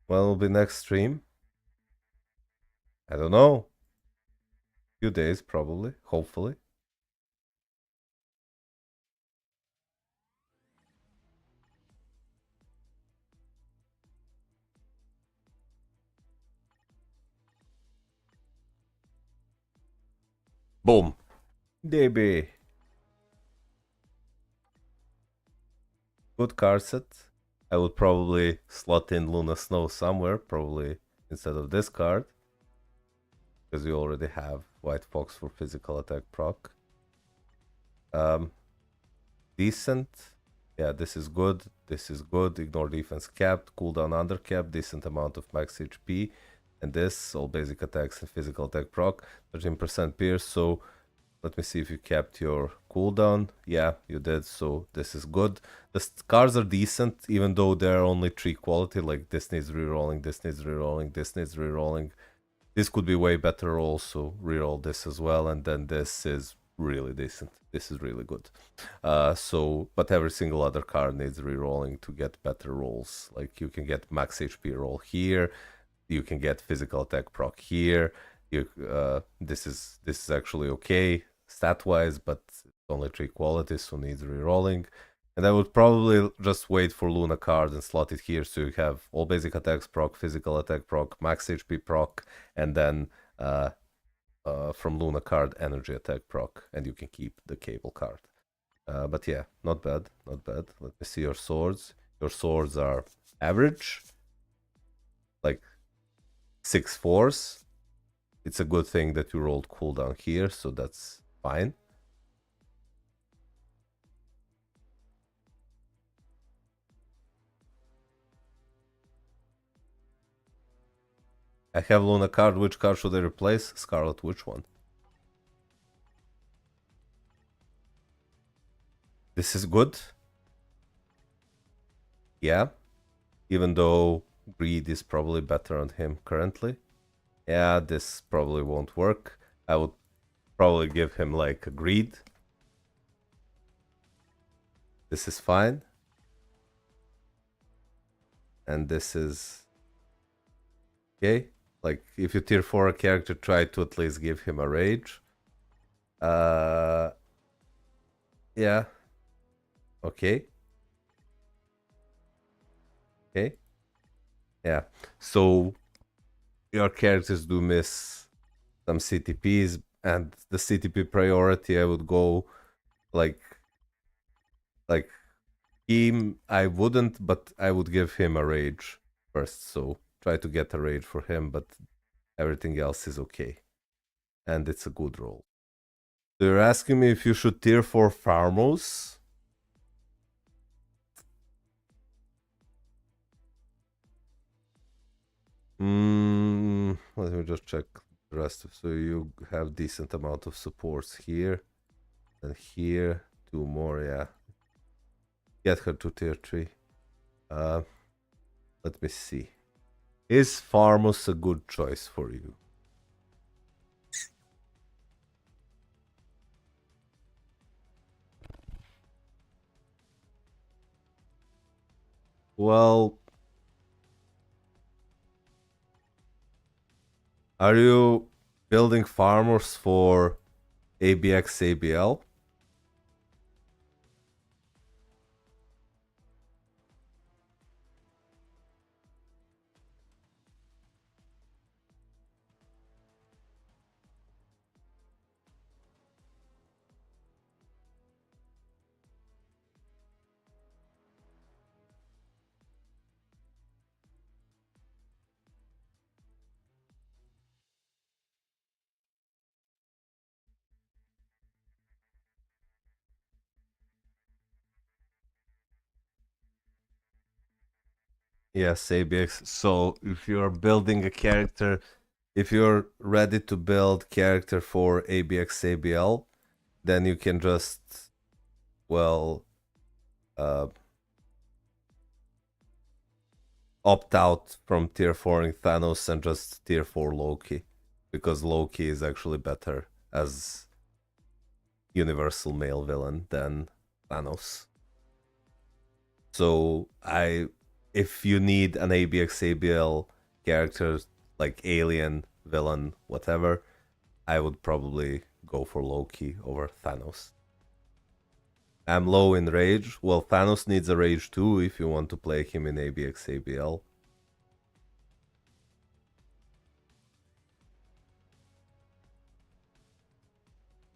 Speaker 1: When will be next stream? I don't know. Few days, probably. Hopefully. Boom. DB. Good card set. I would probably slot in Luna Snow somewhere, probably instead of this card, because you already have White Fox for physical attack proc. Decent. Yeah, this is good. This is good. Ignore defense capped, cooldown under cap, decent amount of max HP. And this, all basic attacks and physical attack proc, 13% pierce. So let me see if you kept your cooldown. Yeah, you did. So this is good. The cards are decent, even though they're only 3 quality. Like this needs rerolling, this needs rerolling, this needs rerolling. This could be way better also. Reroll this as well. And then this is really decent. This is really good. But every single other card needs rerolling to get better rolls. Like you can get max HP roll here. You can get physical attack proc here. This is actually okay stat wise, but only 3 qualities, so needs rerolling. And I would probably just wait for Luna card and slot it here, so you have all basic attacks proc, physical attack proc, max HP proc, and then from Luna card energy attack proc, and you can keep the cable card. But yeah, not bad, not bad. Let me see your swords. Your swords are average, like 6/4s. It's a good thing that you rolled cooldown here, so that's fine. I have Luna card. Which card should I replace? Scarlet, which one? This is good. Yeah. Even though greed is probably better on him currently. Yeah, this probably won't work. I would probably give him like a greed. This is fine. And this is okay. Like if you tier 4 a character, try to at least give him a rage. Yeah. Okay. Okay. Yeah. So your characters do miss some CTPs, and the CTP priority I would go like like him. I wouldn't, but I would give him a rage first. So try to get a rage for him, but everything else is okay, and it's a good roll. So you're asking me if you should tier 4 Farmos? Let me just check the rest. So you have decent amount of supports here and here. 2 more, yeah. Get her to tier 3. Uh, let me see. Is Farmos a good choice for you? Well, are you building farmers for ABX ABL? Yes, ABX. So if you're building a character, if you're ready to build character for ABX ABL, then you can just, well, uh, opt out from tier 4ing Thanos and just tier 4 Loki, because Loki is actually better as universal male villain than Thanos. So if you need an ABX ABL character like alien villain whatever, I would probably go for Loki over Thanos. I'm low in rage. Well, Thanos needs a rage too if you want to play him in ABX ABL.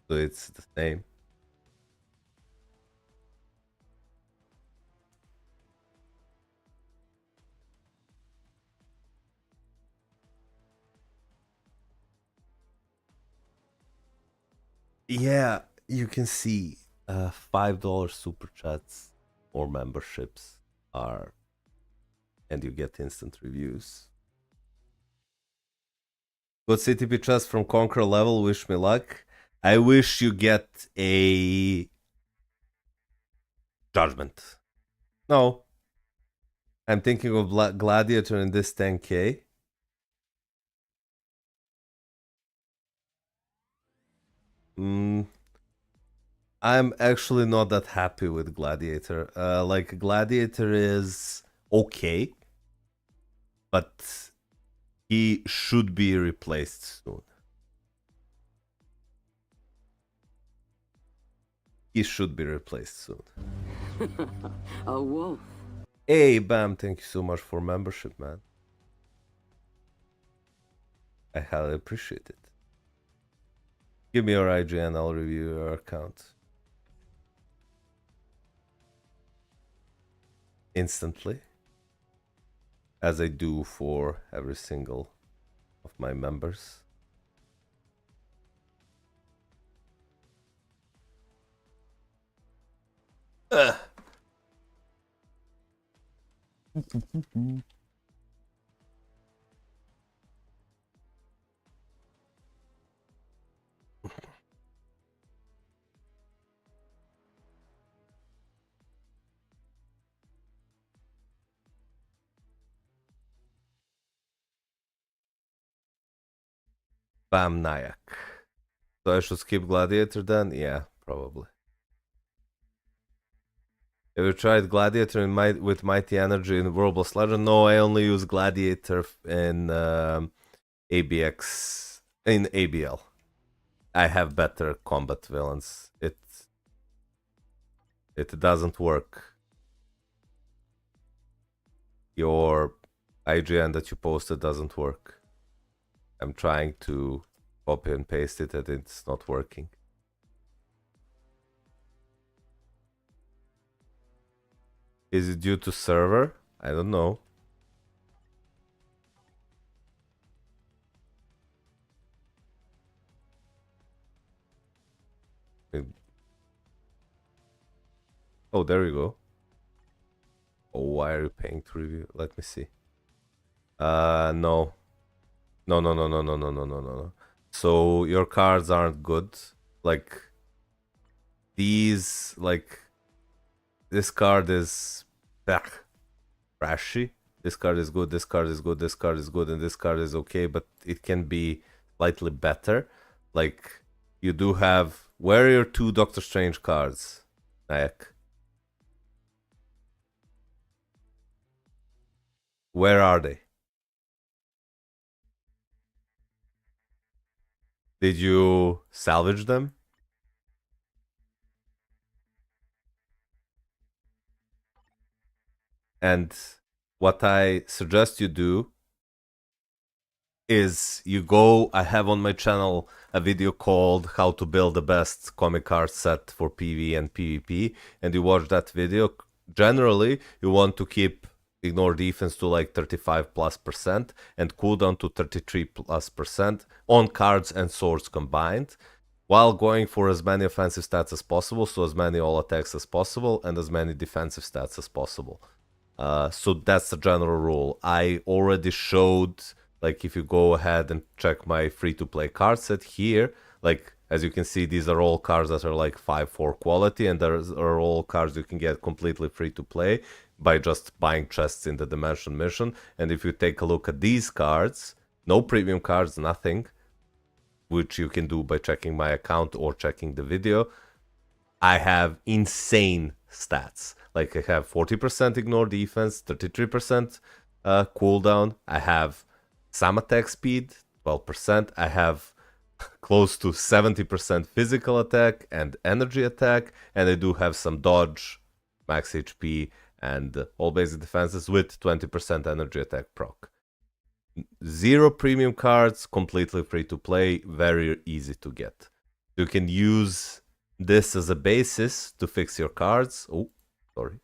Speaker 1: So it's the same. Yeah, you can see $5 super chats or memberships are, and you get instant reviews. Got CTP chest from Conqueror level. Wish me luck. I wish you get a Judgment. No, I'm thinking of Gladiator in this 10k. I'm actually not that happy with Gladiator. Like Gladiator is okay, but he should be replaced soon. He should be replaced soon.
Speaker 2: A wolf.
Speaker 1: Hey, Bam, thank you so much for membership, man. I highly appreciate it. Give me your IGN, I'll review your account. Instantly. As I do for every single of my members. Bam Nayak. So I should skip Gladiator then? Yeah, probably. Have you tried Gladiator with Mighty Energy in World Boss Legend? No, I only use Gladiator in ABX, in ABL. I have better combat villains. It doesn't work. Your IGN that you posted doesn't work. I'm trying to copy and paste it and it's not working. Is it due to server? I don't know. Oh, there you go. Oh, why are you paying to review? Let me see. No. No, no, no, no, no, no, no, no, no. So your cards aren't good. Like, these, like, this card is trashy. This card is good, this card is good, this card is good, and this card is okay, but it can be slightly better. Like, you do have... Where are your 2 Doctor Strange cards, Nayak? Where are they? Did you salvage them? And what I suggest you do is you go... I have on my channel a video called How to Build the Best Comic Card Set for PvE and PvP, and you watch that video. Generally, you want to keep ignore defense to like 35+% and cooldown to 33+% on cards and swords combined, while going for as many offensive stats as possible, so as many all attacks as possible and as many defensive stats as possible. So that's the general rule. I already showed, like, if you go ahead and check my free-to-play card set here, like, as you can see, these are all cards that are like 5-4 quality, and there are all cards you can get completely free to play by just buying chests in the Dimension Mission. And if you take a look at these cards, no premium cards, nothing, which you can do by checking my account or checking the video, I have insane stats. Like, I have 40% ignore defense, 33% cooldown. I have some attack speed, 12%. I have close to 70% physical attack and energy attack. And I do have some dodge, max HP, and all basic defenses with 20% energy attack proc. 0 premium cards, completely free to play, very easy to get. You can use this as a basis to fix your cards. Oh, sorry.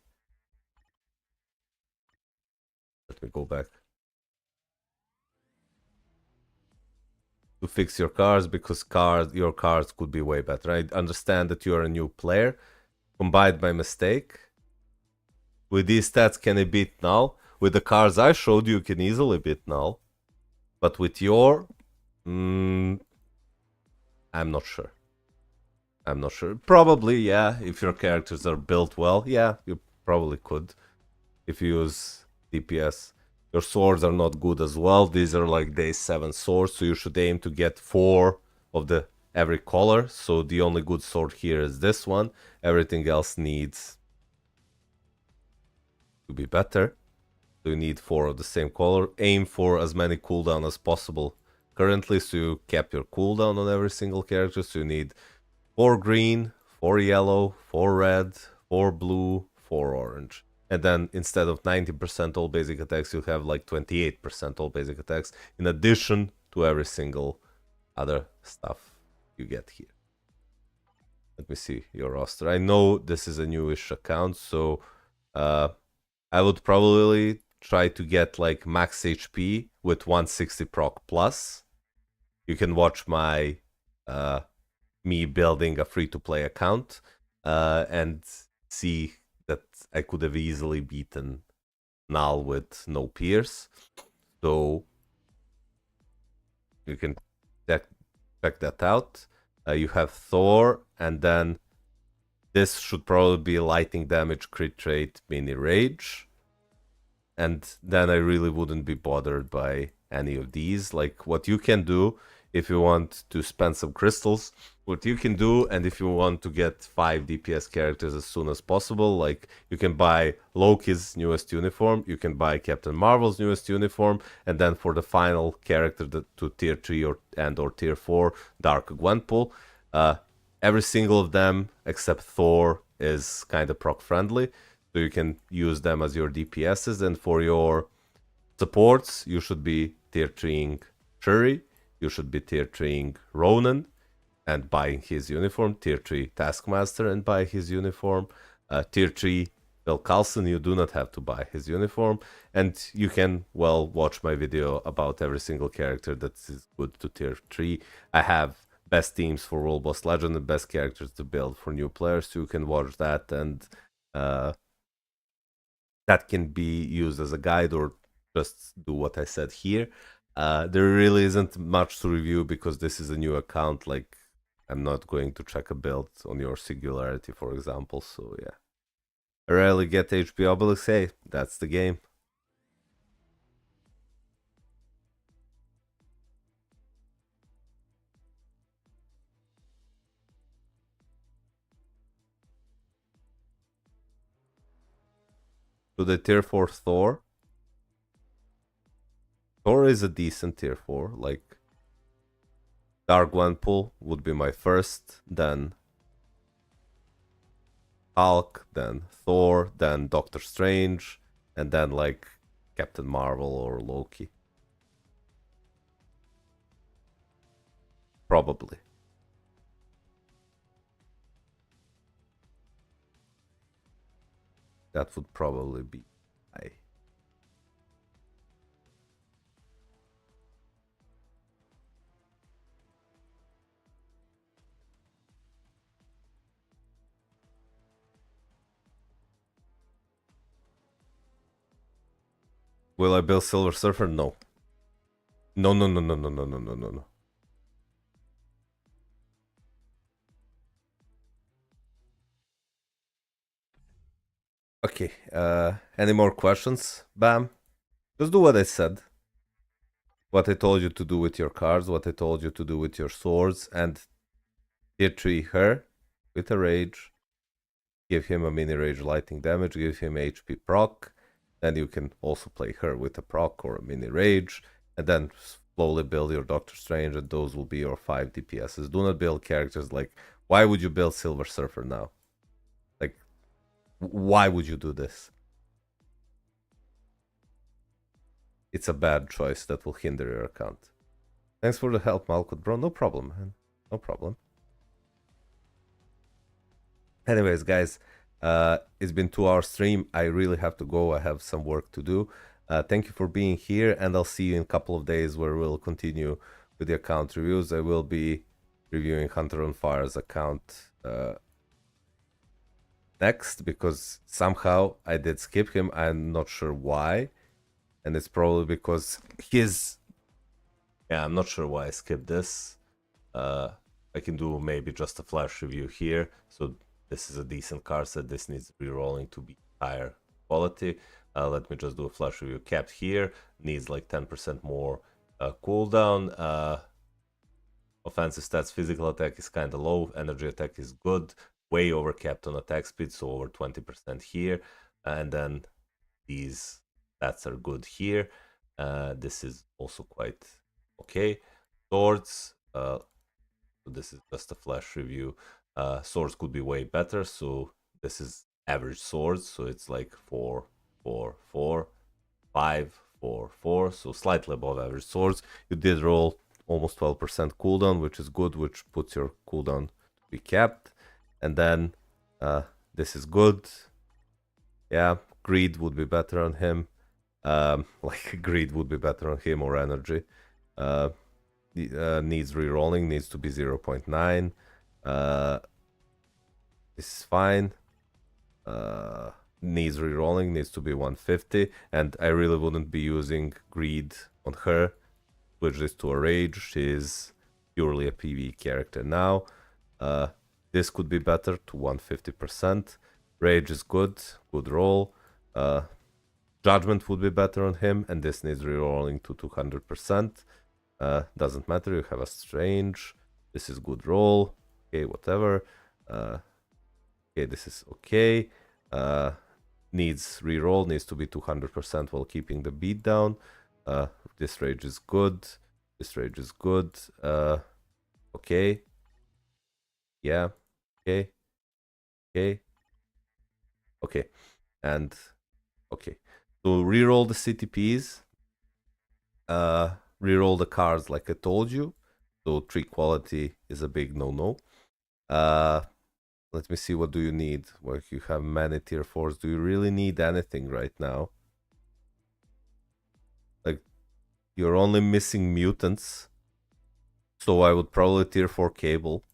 Speaker 1: Let me go back. To fix your cards, because your cards could be way better. I understand that you're a new player. Combined by mistake. With these stats, can I beat Null? With the cards I showed you, can easily beat Null. But with your... I'm not sure. I'm not sure. Probably, yeah. If your characters are built well, yeah, you probably could. If you use DPS. Your swords are not good as well. These are like day 7 swords, so you should aim to get 4 of the every color. So the only good sword here is this one. Everything else needs to be better. So you need 4 of the same color. Aim for as many cooldown as possible currently, so you cap your cooldown on every single character. So you need 4 green, 4 yellow, 4 red, 4 blue, 4 orange. And then instead of 90% all basic attacks, you'll have like 28% all basic attacks, in addition to every single other stuff you get here. Let me see your roster. I know this is a newish account, so I would probably try to get like max HP with 160 proc plus. You can watch my me building a free-to-play account and see that I could have easily beaten Null with no Pierce. So you can check that out. You have Thor, and then this should probably be lightning damage, crit rate, mini rage. And then I really wouldn't be bothered by any of these. Like, what you can do if you want to spend some crystals, what you can do, and if you want to get 5 DPS characters as soon as possible, like, you can buy Loki's newest uniform, you can buy Captain Marvel's newest uniform, and then for the final character to tier 3 or tier 4, Dark Gwenpool, every single of them except Thor is kind of proc friendly. So you can use them as your DPSs, and for your supports, you should be tier 3ing Shuri, you should be tier 3ing Ronan and buying his uniform, tier 3 Taskmaster and buy his uniform, tier 3 Bill Carlson, you do not have to buy his uniform, and you can, well, watch my video about every single character that is good to tier 3. I have best teams for World Boss Legend and best characters to build for new players, so you can watch that, and that can be used as a guide or just do what I said here. There really isn't much to review because this is a new account. Like, I'm not going to check a build on your Singularity, for example. So yeah, I rarely get HP Obelix. Hey, that's the game. To the tier 4 Thor. Thor is a decent tier 4. Like, Dark Gwenpool would be my first, then Hulk, then Thor, then Doctor Strange, and then like Captain Marvel or Loki. Probably. That would probably be high. Will I build Silver Surfer? No. No, no, no, no, no, no, no, no, no, no. Okay, any more questions? Bam. Just do what I said. What I told you to do with your cards, what I told you to do with your swords, and tier 3 her with a rage. Give him a mini rage lightning damage, give him HP proc. Then you can also play her with a proc or a mini rage, and then slowly build your Doctor Strange, and those will be your 5 DPSs. Do not build characters like, why would you build Silver Surfer now? Like, why would you do this? It's a bad choice that will hinder your account. Thanks for the help, Malkut, bro. No problem, man. No problem. Anyways, guys, it's been 2 hour stream. I really have to go. I have some work to do. Thank you for being here, and I'll see you in a couple of days where we'll continue with the account reviews. I will be reviewing Hunter on Fire's account next because somehow I did skip him. I'm not sure why, and it's probably because his... Yeah, I'm not sure why I skipped this. I can do maybe just a flash review here. So this is a decent card set. This needs rerolling to be higher quality. Let me just do a flash review. Capped here, needs like 10% more cooldown. Offensive stats, physical attack is kind of low. Energy attack is good. Way overcapped on attack speed, so over 20% here. And then these stats are good here. This is also quite okay. Swords, this is just a flash review. Swords could be way better, so this is average swords, so it's like 4, 4, 4, 5, 4, 4, so slightly above average swords. You did roll almost 12% cooldown, which is good, which puts your cooldown to be capped. And then this is good. Yeah, greed would be better on him. Like greed would be better on him, or energy. Needs rerolling, needs to be 0.9. This is fine. Needs rerolling, needs to be 150. And I really wouldn't be using greed on her. Switch this to a rage. She's purely a PvE character now. This could be better to 150%. Rage is good, good roll. Judgment would be better on him, and this needs rerolling to 200%. Doesn't matter, you have a strange. This is good roll. Okay, whatever. Okay, this is okay. Needs reroll, needs to be 200% while keeping the beat down. This rage is good. This rage is good. Okay. Yeah. Okay. Okay. Okay. And okay, so reroll the CTPs, reroll the cards like I told you. So 3 quality is a big no-no. Let me see, what do you need? Well, you have many tier 4s. Do you really need anything right now? Like, you're only missing mutants. So I would probably tier 4 Cable.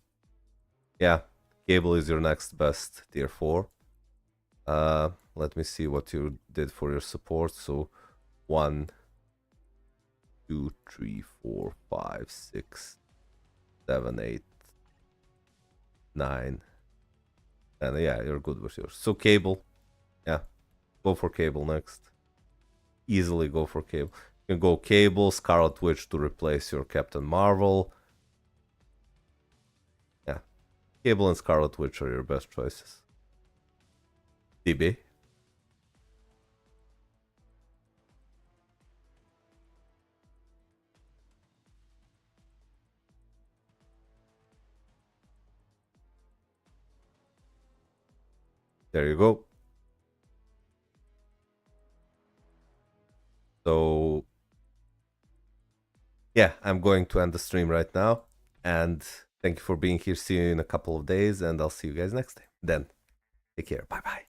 Speaker 1: Yeah, Cable is your next best tier 4. Let me see what you did for your support. So 1, 2, 3, 4, 5, 6, 7, 8, 9. And yeah, you're good with yours. So Cable. Yeah, go for Cable next. Easily go for Cable. You can go Cable, Scarlet Witch to replace your Captain Marvel. Yeah, Cable and Scarlet Witch are your best choices. DB. There you go. So yeah, I'm going to end the stream right now. And thank you for being here. See you in a couple of days, and I'll see you guys next time. Then, take care. Bye bye.